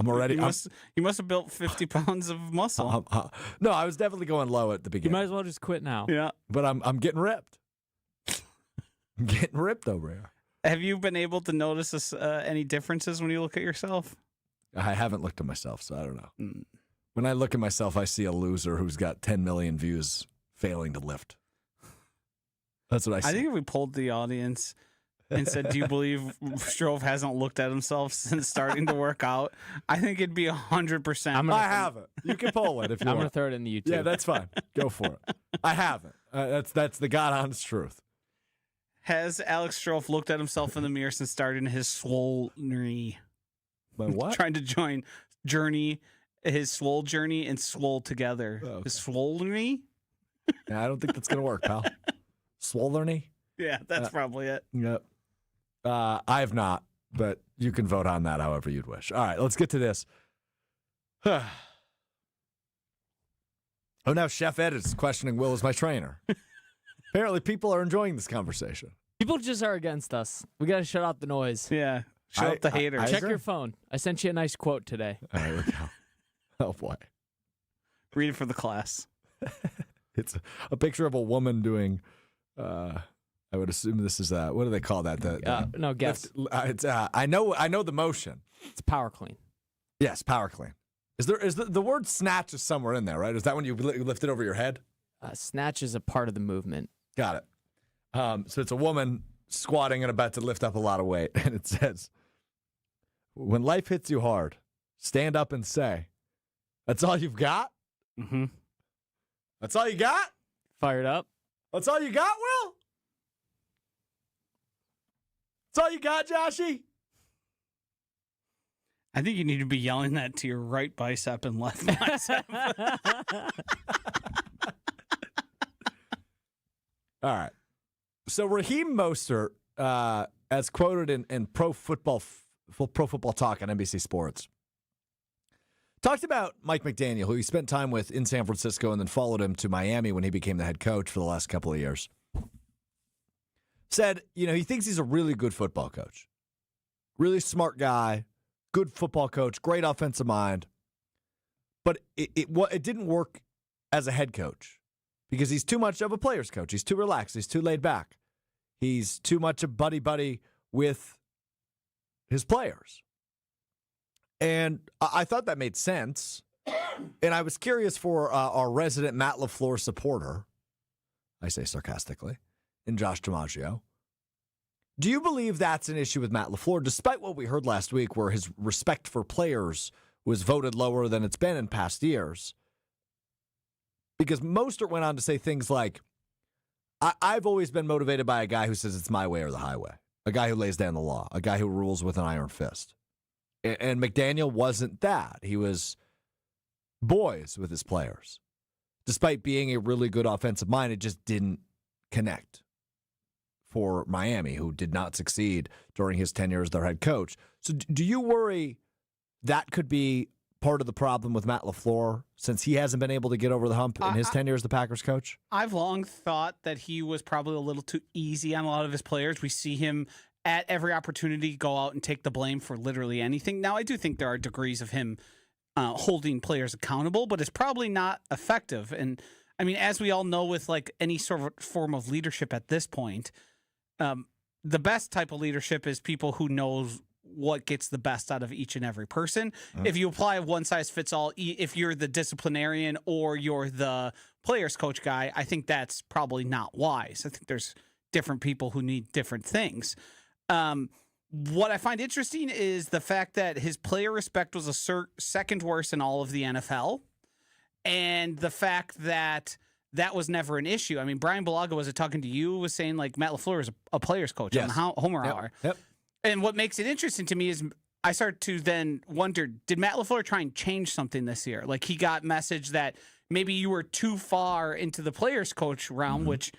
I'm already. You must have built 50 pounds of muscle. No, I was definitely going low at the You beginning. might as well just quit now. Yeah. But I'm getting ripped. I'm getting ripped over here. Have you been able to notice any differences when you look at yourself? I haven't looked at myself, so I don't know. Mm. When I look at myself, I see a loser who's got 10 million views failing to lift. That's what I see. I think if we polled the audience and said, "Do you believe Strouf hasn't looked at himself since starting to work out?" I think it'd be 100%. I haven't. You can poll it if you I'm going to want. throw it in the YouTube. Yeah, that's fine. Go for it. I haven't. That's the God honest truth. Has Alex Strouf looked at himself in the mirror since starting his swole journey? My what? Trying to join his swole journey and swole together. Oh, okay. His swole journey? Yeah, I don't think that's gonna work, pal. Swollerny? Yeah, that's probably it. Yep. I have not, but you can vote on that however you'd wish. All right, let's get to this. Oh, now Chef Ed is questioning Will as my trainer. Apparently, people are enjoying this conversation. People just are against us. We got to shut out the noise. Yeah. Shut up the haters. I Check agree. your phone. I sent you a nice quote today. All right, here we go. Oh, boy. Read it for the class. It's a picture of a woman doing, I would assume this is, what do they call that? No, guess. It's, I know the motion. It's power clean. Yes, power clean. Is the word snatch is somewhere in there, right? Is that when you lift it over your head? Snatch is a part of the movement. Got it. So it's a woman squatting and about to lift up a lot of weight. And it says, when life hits you hard, stand up and say, that's all you've got? Mm-hmm. That's all you got? Fired up. That's all you got, Will? That's all you got, Joshy? I think you need to be yelling that to your right bicep and left bicep. All right. So Raheem Mostert, as quoted in Pro Football Talk on NBC Sports, talked about Mike McDaniel, who he spent time with in San Francisco and then followed him to Miami when he became the head coach for the last couple of years. Said, he thinks he's a really good football coach. Really smart guy, good football coach, great offensive mind, but it didn't work as a head coach because he's too much of a player's coach. He's too relaxed. He's too laid back. He's too much a buddy-buddy with his players. And I thought that made sense. And I was curious for our resident Matt LaFleur supporter, I say sarcastically, in Josh DiMaggio. Do you believe that's an issue with Matt LaFleur, despite what we heard last week where his respect for players was voted lower than it's been in past years? Because Mostert went on to say things like, I've always been motivated by a guy who says it's my way or the highway, a guy who lays down the law, a guy who rules with an iron fist. And McDaniel wasn't that. He was boys with his players. Despite being a really good offensive mind, it just didn't connect for Miami, who did not succeed during his tenure as their head coach. So do you worry that could be part of the problem with Matt LaFleur since he hasn't been able to get over the hump in his tenure as the Packers coach? I've long thought that he was probably a little too easy on a lot of his players. We see him at every opportunity go out and take the blame for literally anything. Now, I do think there are degrees of him holding players accountable, but it's probably not effective. And I mean, as we all know, with like any sort of form of leadership at this point, the best type of leadership is people who knows what gets the best out of each and every person. If you apply a one size fits all, if you're the disciplinarian or you're the players coach guy, I think that's probably not wise. I think there's different people who need different things. What I find interesting is the fact that his player respect was a second worst in all of the NFL, and the fact that that was never an issue. I mean, Brian Bulaga was talking to you, was saying like Matt LaFleur is a player's coach on the Homer Hour. Yep. And what makes it interesting to me is I start to then wonder, did Matt LaFleur try and change something this year? Like he got message that maybe you were too far into the players coach realm, which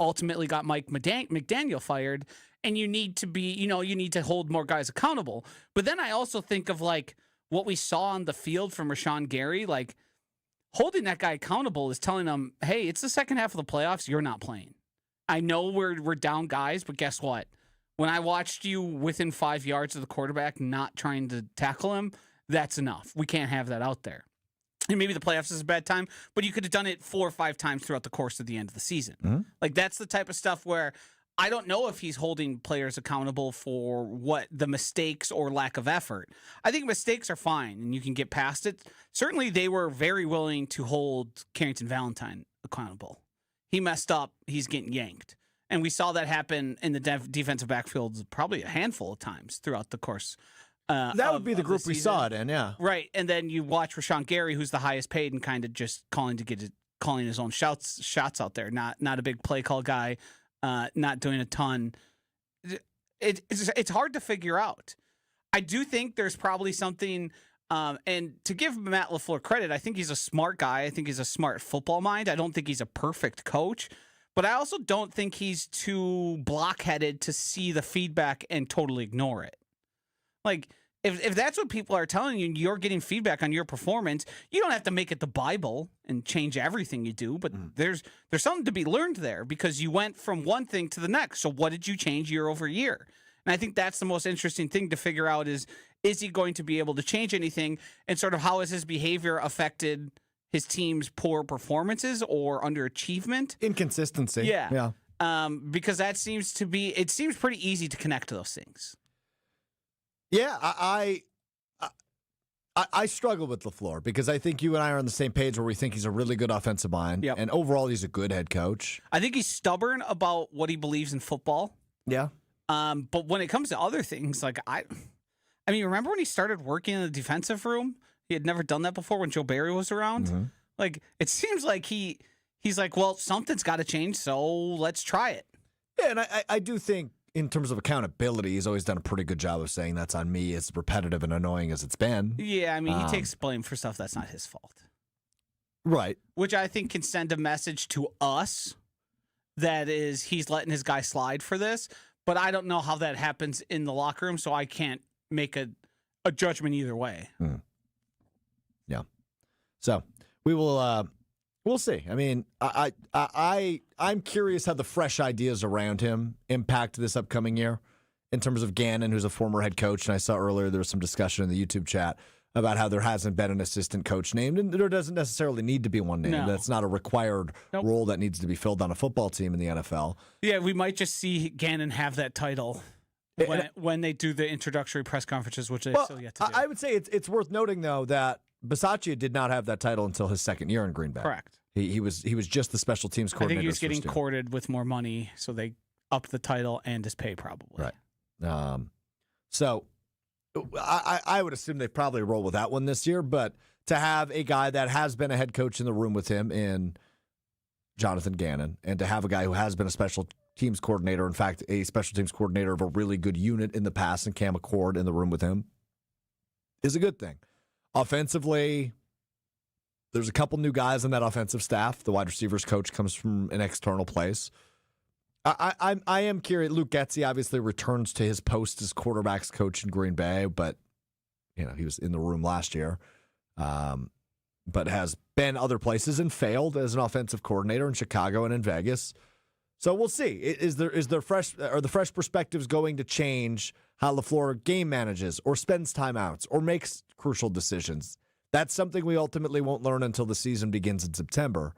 ultimately got Mike McDaniel fired. And you need to be, you need to hold more guys accountable. But then I also think of like what we saw on the field from Rashawn Gary, like holding that guy accountable is telling him, hey, it's the second half of the playoffs. You're not playing. I know we're down guys, but guess what? When I watched you within 5 yards of the quarterback not trying to tackle him, that's enough. We can't have that out there. And maybe the playoffs is a bad time, but you could have done it 4 or 5 times throughout the course of the end of the season. Like that's the type of stuff where I don't know if he's holding players accountable for what the mistakes or lack of effort. I think mistakes are fine and you can get past it. Certainly they were very willing to hold Carrington Valentine accountable. He messed up, he's getting yanked. And we saw that happen in the defensive backfield probably a handful of times throughout the course. That would be the group we saw it in, yeah. Right. And then you watch Rashawn Gary, who's the highest paid and kind of just calling his own shots out there. Not a big play call guy. Not doing a ton. It's hard to figure out. I do think there's probably something, and to give Matt LaFleur credit, I think he's a smart guy. I think he's a smart football mind. I don't think he's a perfect coach, but I also don't think he's too blockheaded to see the feedback and totally ignore it. Like, if that's what people are telling you, you're getting feedback on your performance, you don't have to make it the Bible and change everything you do, but there's something to be learned there because you went from one thing to the next. So what did you change year over year? And I think that's the most interesting thing to figure out is he going to be able to change anything and sort of how has his behavior affected his team's poor performances or underachievement? Inconsistency. Yeah. Because it seems pretty easy to connect to those things. Yeah, I struggle with LaFleur because I think you and I are on the same page where we think he's a really good offensive mind. Yep. And overall, he's a good head coach. I think he's stubborn about what he believes in football. Yeah. But when it comes to other things, like I mean, remember when he started working in the defensive room? He had never done that before when Joe Barry was around. Like, it seems like he's like, well, something's got to change, so let's try it. Yeah, and I do think in terms of accountability, he's always done a pretty good job of saying that's on me, as repetitive and annoying as it's been. Yeah, I mean, he takes blame for stuff that's not his fault. Right. Which I think can send a message to us that is he's letting his guy slide for this, but I don't know how that happens in the locker room, so I can't make a judgment either way. Yeah. So we will we'll see. I mean, I'm curious how the fresh ideas around him impact this upcoming year. in terms of Gannon, who's a former head coach. And I saw earlier there was some discussion in the YouTube chat about how there hasn't been an assistant coach named, and there doesn't necessarily need to be one named. No. That's not a required role that needs to be filled on a football team in the NFL. Yeah, we might just see Gannon have that title when they do the introductory press conferences, which they still yet to do. I would say it's worth noting, though, that Bisaccia did not have that title until his second year in Green Bay. Correct. He was just the special teams I coordinator. think he was getting courted with more money, so they upped the title and his pay probably. Right. So I would assume they probably roll with that one this year, but to have a guy that has been a head coach in the room with him in Jonathan Gannon, and to have a guy who has been a special teams coordinator, in fact, a special teams coordinator of a really good unit in the past, and Cam McCord in the room with him, is a good thing. Offensively, there's a couple new guys on that offensive staff. The wide receivers coach comes from an external place. I am curious. Luke Getsy obviously returns to his post as quarterbacks coach in Green Bay, but he was in the room last year, but has been other places and failed as an offensive coordinator in Chicago and in Vegas. So we'll see. Is the fresh perspectives going to change how LaFleur game manages or spends timeouts or makes crucial decisions? That's something we ultimately won't learn until the season begins in September.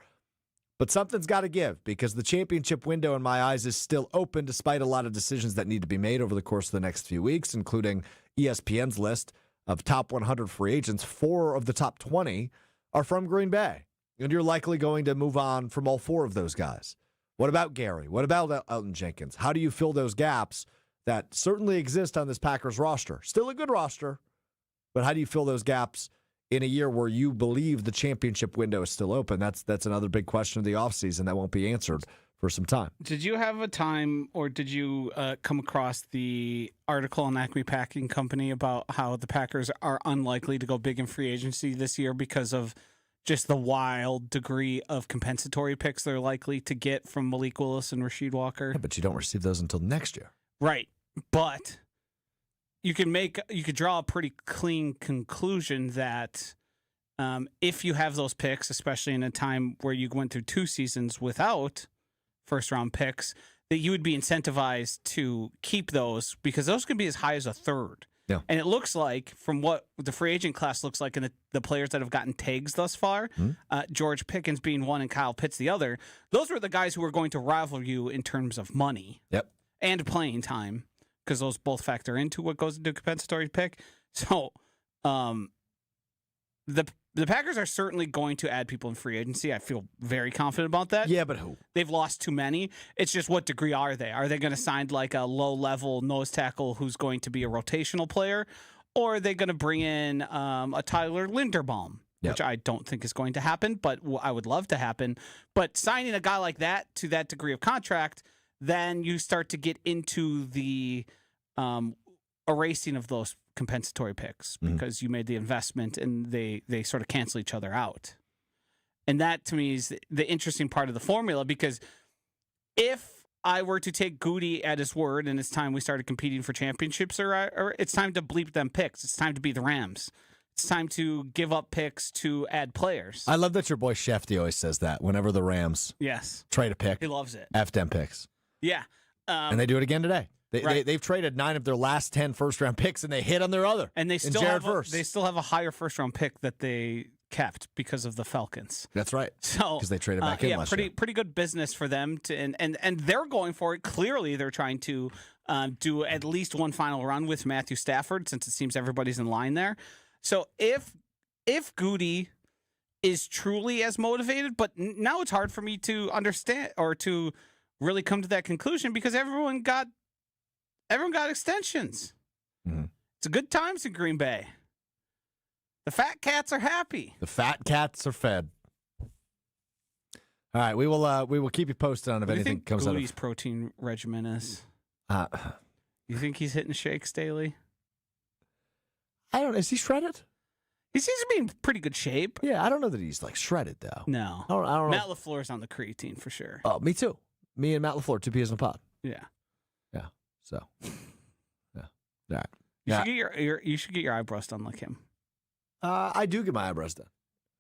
But something's got to give, because the championship window, in my eyes, is still open despite a lot of decisions that need to be made over the course of the next few weeks, including ESPN's list of top 100 free agents. 4 of the top 20 are from Green Bay, and you're likely going to move on from all 4 of those guys. What about Gary? What about Elton Jenkins? How do you fill those gaps that certainly exist on this Packers roster? Still a good roster, but how do you fill those gaps in a year where you believe the championship window is still open? That's another big question of the offseason that won't be answered for some time. Did you have a time, or did you come across the article on Acme Packing Company about how the Packers are unlikely to go big in free agency this year because of just the wild degree of compensatory picks they're likely to get from Malik Willis and Rasheed Walker? Yeah, but you don't receive those until next year. Right. But you could draw a pretty clean conclusion that if you have those picks, especially in a time where you went through 2 seasons without first-round picks, that you would be incentivized to keep those, because those could be as high as a third. Yeah. And it looks like, from what the free agent class looks like, and the players that have gotten tags thus far, George Pickens being one and Kyle Pitts the other, those were the guys who are going to rival you in terms of money and playing time, because those both factor into what goes into a compensatory pick. So the Packers are certainly going to add people in free agency. I feel very confident about that. Yeah, but who? They've lost too many. It's just, what degree are they? Are they going to sign like a low-level nose tackle who's going to be a rotational player? Or are they going to bring in a Tyler Linderbaum, which I don't think is going to happen, but I would love to happen. But signing a guy like that to that degree of contract, then you start to get into the erasing of those compensatory picks, because you made the investment and they sort of cancel each other out. And that, to me, is the interesting part of the formula, because if I were to take Goody at his word and it's time we started competing for championships, or it's time to bleep them picks, it's time to be the Rams, it's time to give up picks to add players. I love that your boy Shefty always says that whenever the Rams trade a pick. He loves it. F them picks. Yeah. And they do it again today. They've traded 9 of their last 10 first-round picks, and they hit on their other. And they still have a higher first-round pick that they kept because of the Falcons. That's right. So because they traded back in last year. Pretty good business for them and they're going for it. Clearly, they're trying to do at least one final run with Matthew Stafford, since it seems everybody's in line there. So if Goody is truly as motivated, but now it's hard for me to understand or to really come to that conclusion, because everyone got extensions. It's a good times in Green Bay. The fat cats are happy. The fat cats are fed. All right, we will keep you posted on if anything comes out of Goody's protein regimen is. You think he's hitting shakes daily? I don't know. Is he shredded? He seems to be in pretty good shape. Yeah, I don't know that he's like shredded though. No, I don't know. Matt LaFleur's on the creatine for sure. Oh, me too. Me and Matt LaFleur, 2 peas in a pod. Yeah. So, yeah. All right. You should get your eyebrows done like him. I do get my eyebrows done.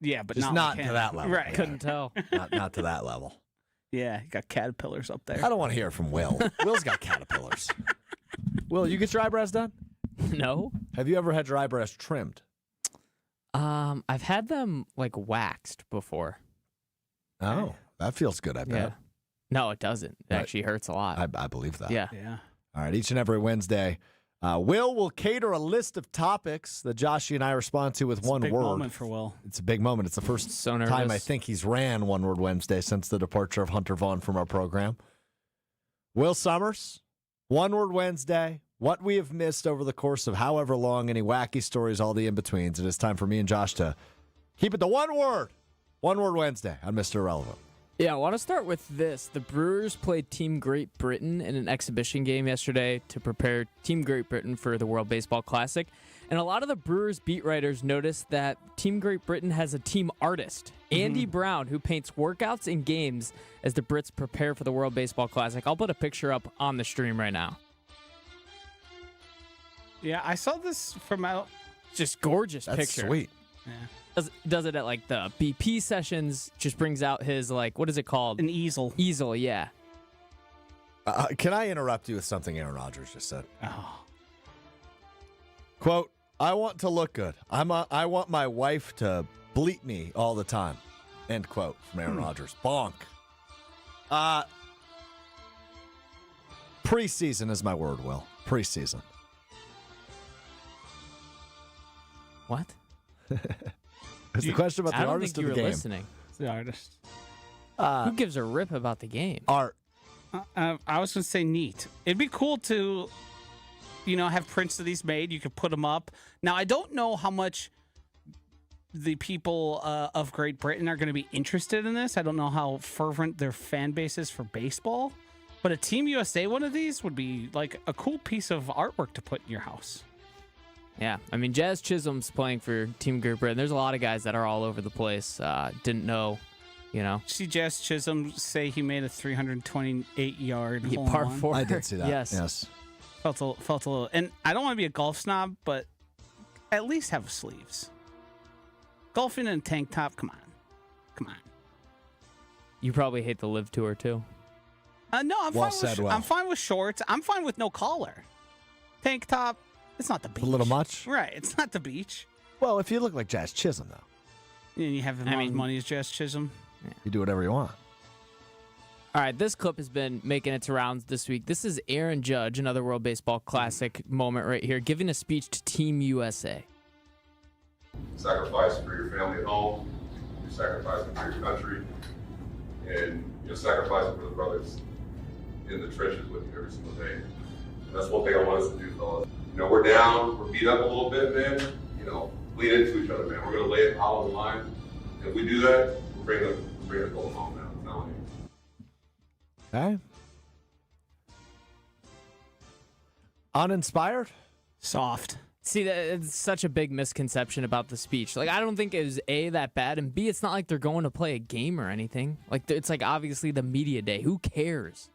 Yeah, but just not like to that level. Right. Yeah. Couldn't tell. Not to that level. Yeah, you got caterpillars up there. I don't want to hear from Will. Will's got caterpillars. Will, you get your eyebrows done? No. Have you ever had your eyebrows trimmed? I've had them like waxed before. Oh, that feels good, I bet. Yeah. No, it doesn't. It actually hurts a lot. I believe that. Yeah. All right, each and every Wednesday, Will cater a list of topics that Joshie and I respond to with one word. It's a big moment for Will. It's a big moment. It's the first time I think he's ran One Word Wednesday since the departure of Hunter Vaughn from our program. Will Sommers, One Word Wednesday, what we have missed over the course of however long, any wacky stories, all the in-betweens. It is time for me and Josh to keep it to one word. One Word Wednesday on Mr. Irrelevant. Yeah, I want to start with this. The Brewers played Team Great Britain in an exhibition game yesterday to prepare Team Great Britain for the World Baseball Classic. And a lot of the Brewers beat writers noticed that Team Great Britain has a team artist, Andy Brown, who paints workouts and games as the Brits prepare for the World Baseball Classic. I'll put a picture up on the stream right now. Yeah, I saw this from out. Just gorgeous That's picture. Sweet. Yeah. Does it at like the BP sessions, just brings out his like, what is it called? An easel. Easel, yeah. Can I interrupt you with something Aaron Rodgers just said? Oh. Quote, I want to look good. I want my wife to bleep me all the time. End quote from Aaron Rodgers. Bonk. Preseason is my word, Will. Preseason. What? It's the question about the artist of the game. I don't think you were listening. It's the artist. Who gives a rip about the game? Art. I was going to say neat. It'd be cool to, have prints of these made. You could put them up. Now, I don't know how much the people of Great Britain are going to be interested in this. I don't know how fervent their fan base is for baseball. But a Team USA one of these would be like a cool piece of artwork to put in your house. Yeah, I mean, Jazz Chisholm's playing for Team Great Britain. There's a lot of guys that are all over the place. Didn't know, See Jazz Chisholm say he made a 328-yard home par run. 4. I did see that. Yes. Felt a little. And I don't want to be a golf snob, but at least have sleeves. Golfing in a tank top, come on. You probably hate the Live Tour, too. No, I'm fine with shorts. I'm fine with no collar. Tank top. It's not the beach. A little much? Right. It's not the beach. Well, if you look like Jazz Chisholm, though. And you have as much money as Jazz Chisholm. You do whatever you want. All right, this clip has been making its rounds this week. This is Aaron Judge, another World Baseball Classic moment right here, giving a speech to Team USA. Sacrifice for your family at home. You're sacrificing for your country. And you're sacrificing for the brothers in the trenches with you every single day. And that's one thing I want us to do, fellas. We're down, we're beat up a little bit, man. Lean into each other, man. We're going to lay it all on the line. If we do that, we'll bring the goal home now. I'm telling you. Okay. Uninspired? Soft. See, it's such a big misconception about the speech. Like, I don't think it was A, that bad, and B, it's not like they're going to play a game or anything. Like, it's like obviously the media day. Who cares?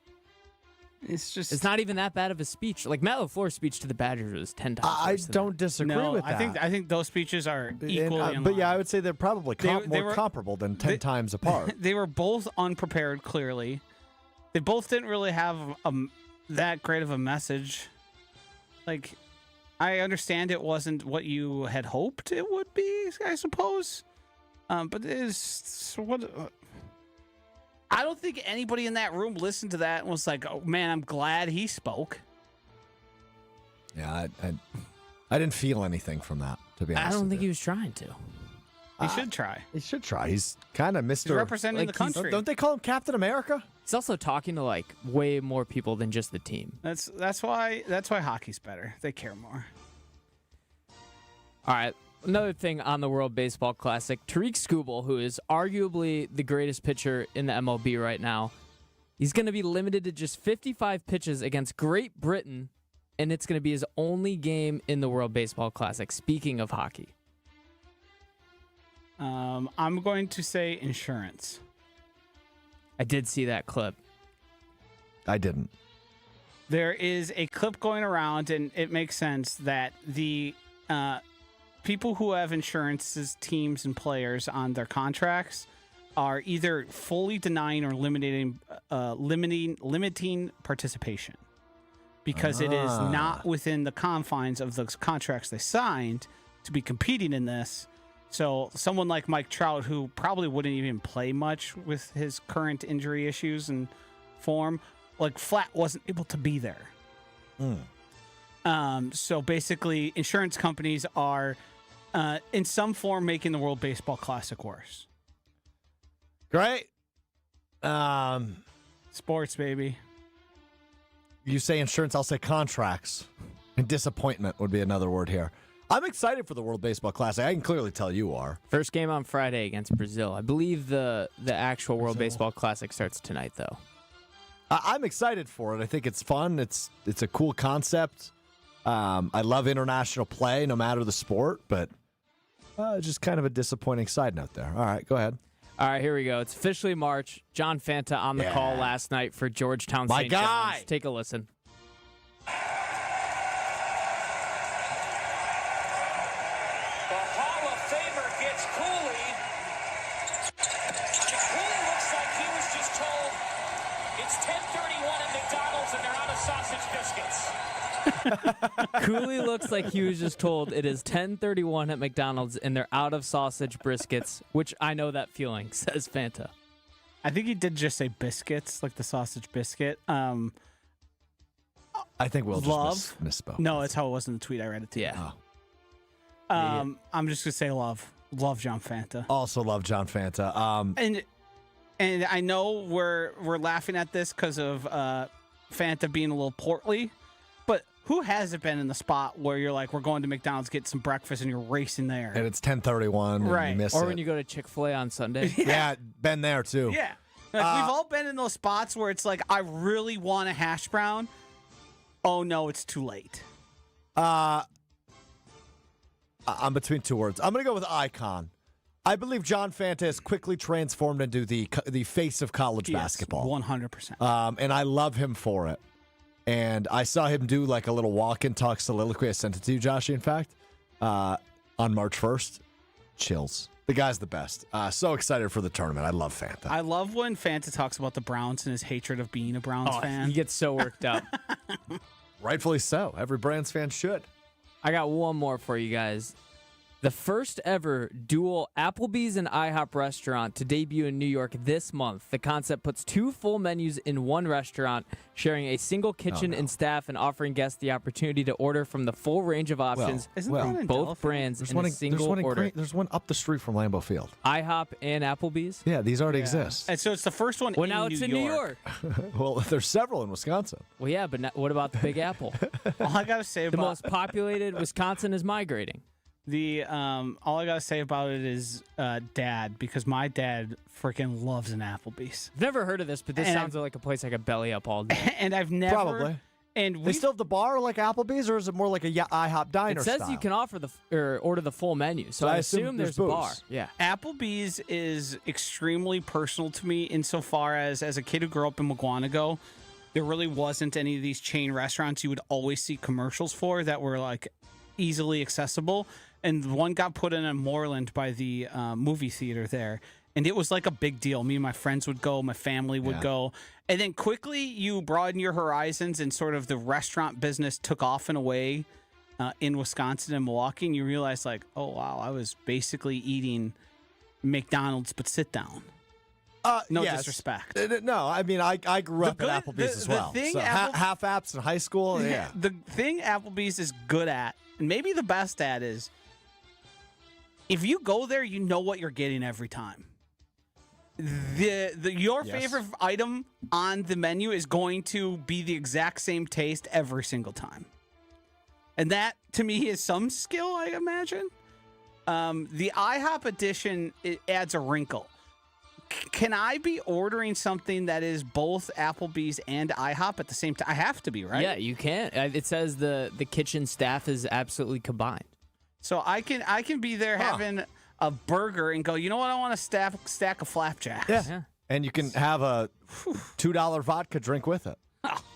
It's not even that bad of a speech. Like Matt LaFleur's speech to the Badgers was 10 times worse. I don't disagree with that. I think those speeches are equally. But yeah, I would say they're probably more comparable than 10 times apart. They were both unprepared. Clearly, they both didn't really have that great of a message. Like, I understand it wasn't what you had hoped it would be, I suppose. But it is what. I don't think anybody in that room listened to that and was like, "Oh man, I'm glad he spoke." Yeah, I didn't feel anything from that, to be honest. I don't think he was trying to. He should try. He should try. He's kind of Mr. He's representing the country. Don't they call him Captain America? He's also talking to like way more people than just the team. That's why hockey's better. They care more. All right. Another thing on the World Baseball Classic, Tariq Skubal, who is arguably the greatest pitcher in the MLB right now, he's going to be limited to just 55 pitches against Great Britain, and it's going to be his only game in the World Baseball Classic. Speaking of hockey. I'm going to say insurance. I did see that clip. I didn't. There is a clip going around, and it makes sense that the people who have insurances, teams, and players on their contracts are either fully denying or limiting participation. because it is not within the confines of the contracts they signed to be competing in this. So someone like Mike Trout, who probably wouldn't even play much with his current injury issues and form, like flat wasn't able to be there. So basically, insurance companies are in some form making the World Baseball Classic worse. Great. Sports, baby. You say insurance, I'll say contracts. And disappointment would be another word here. I'm excited for the World Baseball Classic. I can clearly tell you are. First game on Friday against Brazil. I believe the actual World Baseball Classic starts tonight, though. I'm excited for it. I think it's fun. It's a cool concept. I love international play, no matter the sport, but just kind of a disappointing side note there. All right, go ahead. All right, here we go. It's officially March. John Fanta on the call last night for Georgetown St. John's. Take a listen. The Hall of Famer gets Cooley. And Cooley looks like he was just told it's 10:31 at McDonald's and they're out of sausage biscuits. Cooley looks like he was just told it is 10:31 at McDonald's and they're out of sausage briskets, which I know that feeling, says Fanta. I think he did just say biscuits, like the sausage biscuit. I think Will just misspoke. No, it's how it was in the tweet I read it to. Yeah. I'm just gonna say love John Fanta. Also love John Fanta. And I know we're laughing at this because of Fanta being a little portly, but who hasn't been in the spot where you're like, we're going to McDonald's, get some breakfast, and you're racing there? And it's 10:31, right? And you miss or it. when you go to Chick-fil-A on Sunday. Yeah, been there too. Yeah, like, we've all been in those spots where it's like, I really want a hash brown. Oh no, it's too late. I'm between two words. I'm going to go with icon. I believe John Fanta has quickly transformed into the face of college basketball. 100%. And I love him for it. And I saw him do like a little walk-in talk soliloquy. I sent it to you, Joshy, in fact, on March 1st. Chills. The guy's the best. So excited for the tournament. I love Fanta. I love when Fanta talks about the Browns and his hatred of being a Browns fan. He gets so worked up. Rightfully so. Every Browns fan should. I got one more for you guys. The first ever dual Applebee's and IHOP restaurant to debut in New York this month. The concept puts two full menus in one restaurant, sharing a single kitchen and staff and offering guests the opportunity to order from the full range of options from both brands in a single order. There's one up the street from Lambeau Field. IHOP and Applebee's? Yeah, these already exist. And so it's the first one Well, now it's in New York. Well, there's several in Wisconsin. Well, yeah, but what about the Big Apple? All I gotta say The about most populated Wisconsin is migrating. all I gotta say about it is dad, because my dad freaking loves an Applebee's. I've never heard of this, but this And sounds like a place I could belly up all day. And I've never Probably. And They still have the bar like Applebee's, or is it more like a IHOP diner It says style? you can offer order the full menu, so I assume there's a bar. booze. Yeah. Applebee's is extremely personal to me insofar as a kid who grew up in McGuanago, there really wasn't any of these chain restaurants you would always see commercials for that were like easily accessible. And one got put in Moreland by the movie theater there. And it was like a big deal. Me and my friends would go. My family would go. And then quickly you broaden your horizons and sort of the restaurant business took off in a way in Wisconsin and Milwaukee. And you realize like, oh, wow, I was basically eating McDonald's, but sit down. No disrespect. No, I mean, I grew up at Applebee's as well. So half apps in high school, yeah. The thing Applebee's is good at, and maybe the best at, is if you go there, you know what you're getting every time. Your favorite item on the menu is going to be the exact same taste every single time. And that, to me, is some skill, I imagine. The IHOP edition, it adds a wrinkle. Can I be ordering something that is both Applebee's and IHOP at the same time? I have to be, right? Yeah, you can. It says the kitchen staff is absolutely combined. So I can be there having a burger and go, you know what? I want a stack of flapjacks. Yeah. And you can have a $2 vodka drink with it.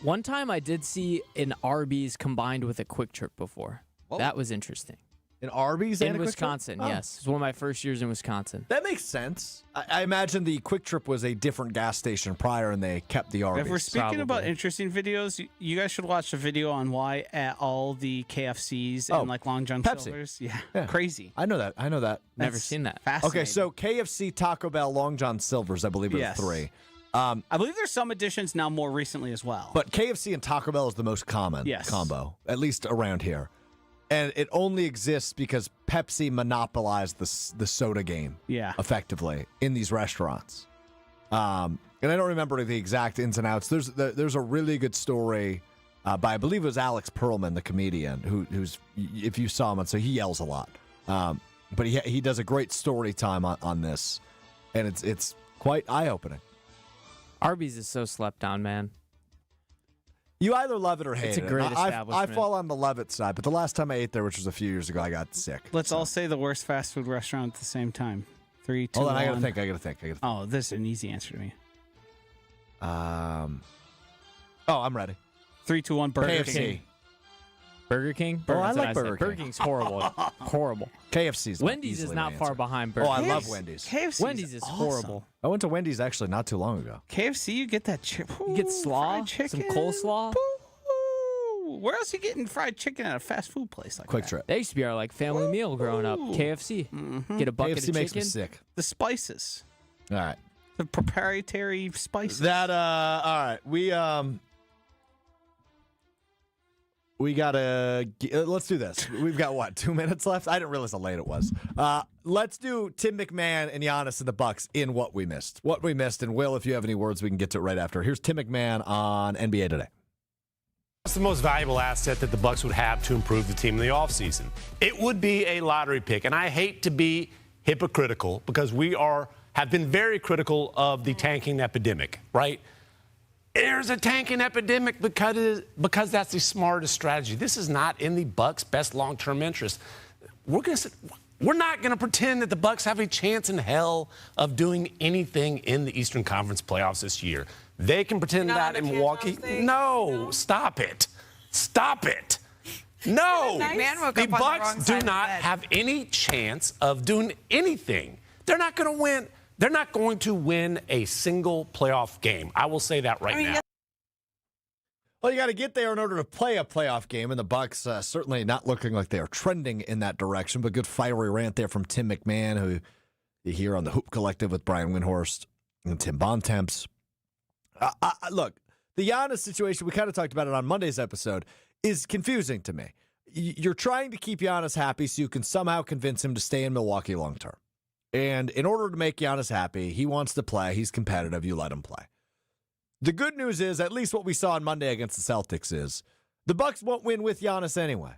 One time I did see an Arby's combined with a Quick Trip before. That was interesting. In Arby's in and a Quick Trip? Wisconsin, Oh. yes. It was one of my first years in Wisconsin. That makes sense. I imagine the Quick Trip was a different gas station prior, and they kept the Arby's. If we're speaking about Probably. interesting videos, you guys should watch the video on why at all the KFCs Oh, and like Long John Pepsi. Silver's. Yeah, Yeah. crazy. I know that. Never That's seen that. Fascinating. Okay, so KFC, Taco Bell, Long John Silver's, I believe, are Yes. the three. I believe there's some additions now more recently as well. But KFC and Taco Bell is the most common Yes. combo, at least around here. And it only exists because Pepsi monopolized the soda game yeah, effectively in these restaurants. And I don't remember the exact ins and outs. There's a really good story by, I believe it was Alex Perlman, the comedian, who's, if you saw him, so he yells a lot. But he does a great story time on this, and it's quite eye-opening. Arby's is so slept on, man. You either love it or hate It's a it. great And I establishment. fall on the love it side, but the last time I ate there, which was a few years ago, I got sick. let's all say the worst fast food restaurant at the same time. 3, 2, Hold on, 1. I gotta think. Oh, this is an easy answer to me. Oh, I'm ready. 3, 2, 1. Burger KFC. King. Burger King? Oh, I That's what like said. Burger King. Burger King's horrible. Horrible. KFC's Wendy's is easily not my far answer. behind Burger Oh, I King. love Wendy's. KFC. Wendy's is horrible. I went to Wendy's actually not too long ago. KFC, you get that chip. You get slaw, fried some chicken. coleslaw. Boo. Where else are you getting fried chicken at a fast food place like Quick that? Trip. That used to be our like family meal growing up. Ooh. KFC. Mm-hmm. Get a bucket KFC of makes me chicken. sick. The spices, All right. the proprietary spices. All right. We gotta let's do this. We've got what, 2 minutes left? I didn't realize how late it was. Let's do Tim McMahon and Giannis and the Bucks in what we missed. What we missed, and Will, if you have any words, we can get to it right after. Here's Tim McMahon on NBA Today. What's the most valuable asset that the Bucks would have to improve the team in the offseason? It would be a lottery pick, and I hate to be hypocritical because we have been very critical of the tanking epidemic, right? There's a tanking epidemic because that's the smartest strategy. This is not in the Bucks' best long-term interest. We're not going to pretend that the Bucks have a chance in hell of doing anything in the Eastern Conference playoffs this year. They can pretend that in Milwaukee. No, stop it. Stop it. No. The Bucks do not have any chance of doing anything. They're not going to win. They're not going to win a single playoff game. I will say that right now. Well, you got to get there in order to play a playoff game, and the Bucks certainly not looking like they are trending in that direction. But good fiery rant there from Tim McMahon, who you hear on the Hoop Collective with Brian Windhorst and Tim Bontemps. Look, the Giannis situation, we kind of talked about it on Monday's episode, is confusing to me. You're trying to keep Giannis happy so you can somehow convince him to stay in Milwaukee long term. And in order to make Giannis happy, he wants to play. He's competitive. You let him play. The good news is, at least what we saw on Monday against the Celtics is, the Bucks won't win with Giannis anyway.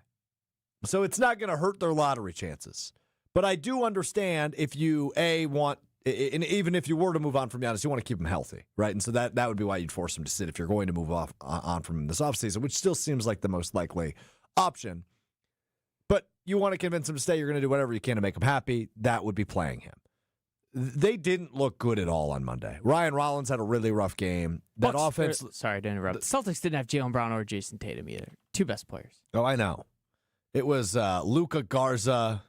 So it's not going to hurt their lottery chances. But I do understand if you, want, and even if you were to move on from Giannis, you want to keep him healthy, right? And so that would be why you'd force him to sit if you're going to move on from him this offseason, which still seems like the most likely option. But you want to convince him to stay, you're going to do whatever you can to make him happy. That would be playing him. They didn't look good at all on Monday. Ryan Rollins had a really rough game. That offense. Sorry to interrupt. The Celtics didn't have Jaylen Brown or Jason Tatum either. Two best players. Oh, I know. It was Luka Garza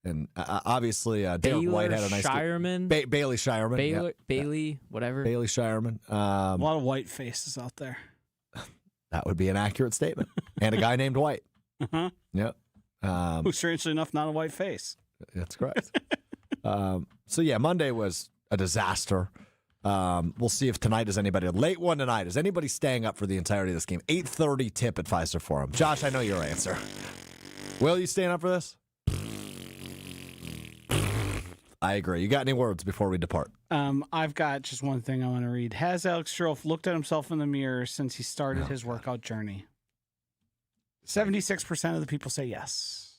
and obviously Derek White had a nice Shireman. Bailey Shireman. Bailey, whatever. Bailey Shireman. A lot of white faces out there. That would be an accurate statement. And a guy named White. Uh-huh. Yep. Who's strangely enough not a white face. That's correct. So, yeah, Monday was a disaster. We'll see if tonight is anybody. A late one tonight. Is anybody staying up for the entirety of this game? 8:30 tip at Pfizer Forum. Josh, I know your answer. Will you staying up for this? I agree. You got any words before we depart? I've got just one thing I want to read. Has Alex Strouf looked at himself in the mirror since he started his workout journey? 76% of the people say yes.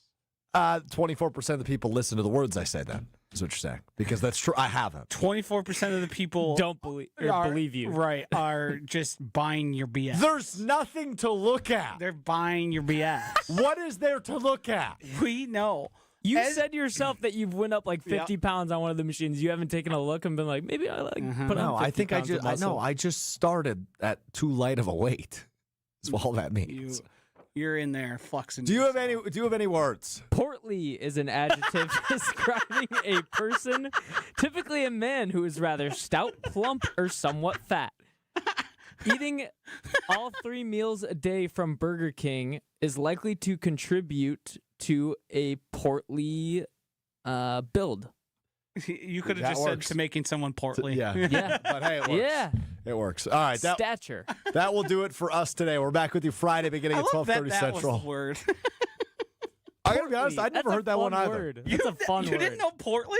24% of the people listen to the words I say then, is what you're saying. Because that's true. I haven't. 24% of the people Don't believe you. Right, are just buying your BS. There's nothing to look at. They're buying your BS. What is there to look at? We know. You said yourself that you've went up like 50 pounds on one of the machines. You haven't taken a look and been like, maybe I put on 50 I think pounds of muscle. I just started at too light of a weight. That's all that means. You're in there flexing. Do you have any words? Portly is an adjective describing a person, typically a man who is rather stout, plump, or somewhat fat. Eating all 3 meals a day from Burger King is likely to contribute to a portly build. You could have just said to making someone portly. Yeah. But hey, it works. Yeah. It works. All right. Stature. That will do it for us today. We're back with you Friday beginning at 12:30 Central. Was the word. I gotta be honest, I'd never heard that one either. That's a fun word. You didn't know portly?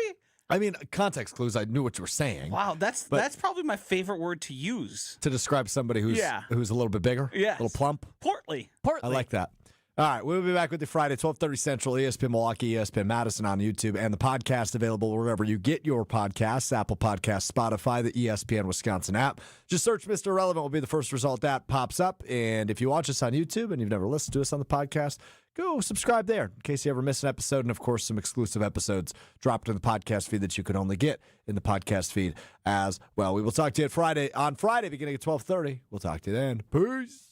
I mean, context clues, I knew what you were saying. Wow, that's probably my favorite word to use. To describe somebody who's a little bit bigger? Yes. A little plump? Portly. I like that. All right, we'll be back with you Friday, 12:30 Central, ESPN Milwaukee, ESPN Madison on YouTube, and the podcast available wherever you get your podcasts, Apple Podcasts, Spotify, the ESPN Wisconsin app. Just search Mr. Irrelevant will be the first result that pops up. And if you watch us on YouTube and you've never listened to us on the podcast, go subscribe there in case you ever miss an episode. And, of course, some exclusive episodes dropped in the podcast feed that you can only get in the podcast feed as well. We will talk to you on Friday beginning at 12:30. We'll talk to you then. Peace.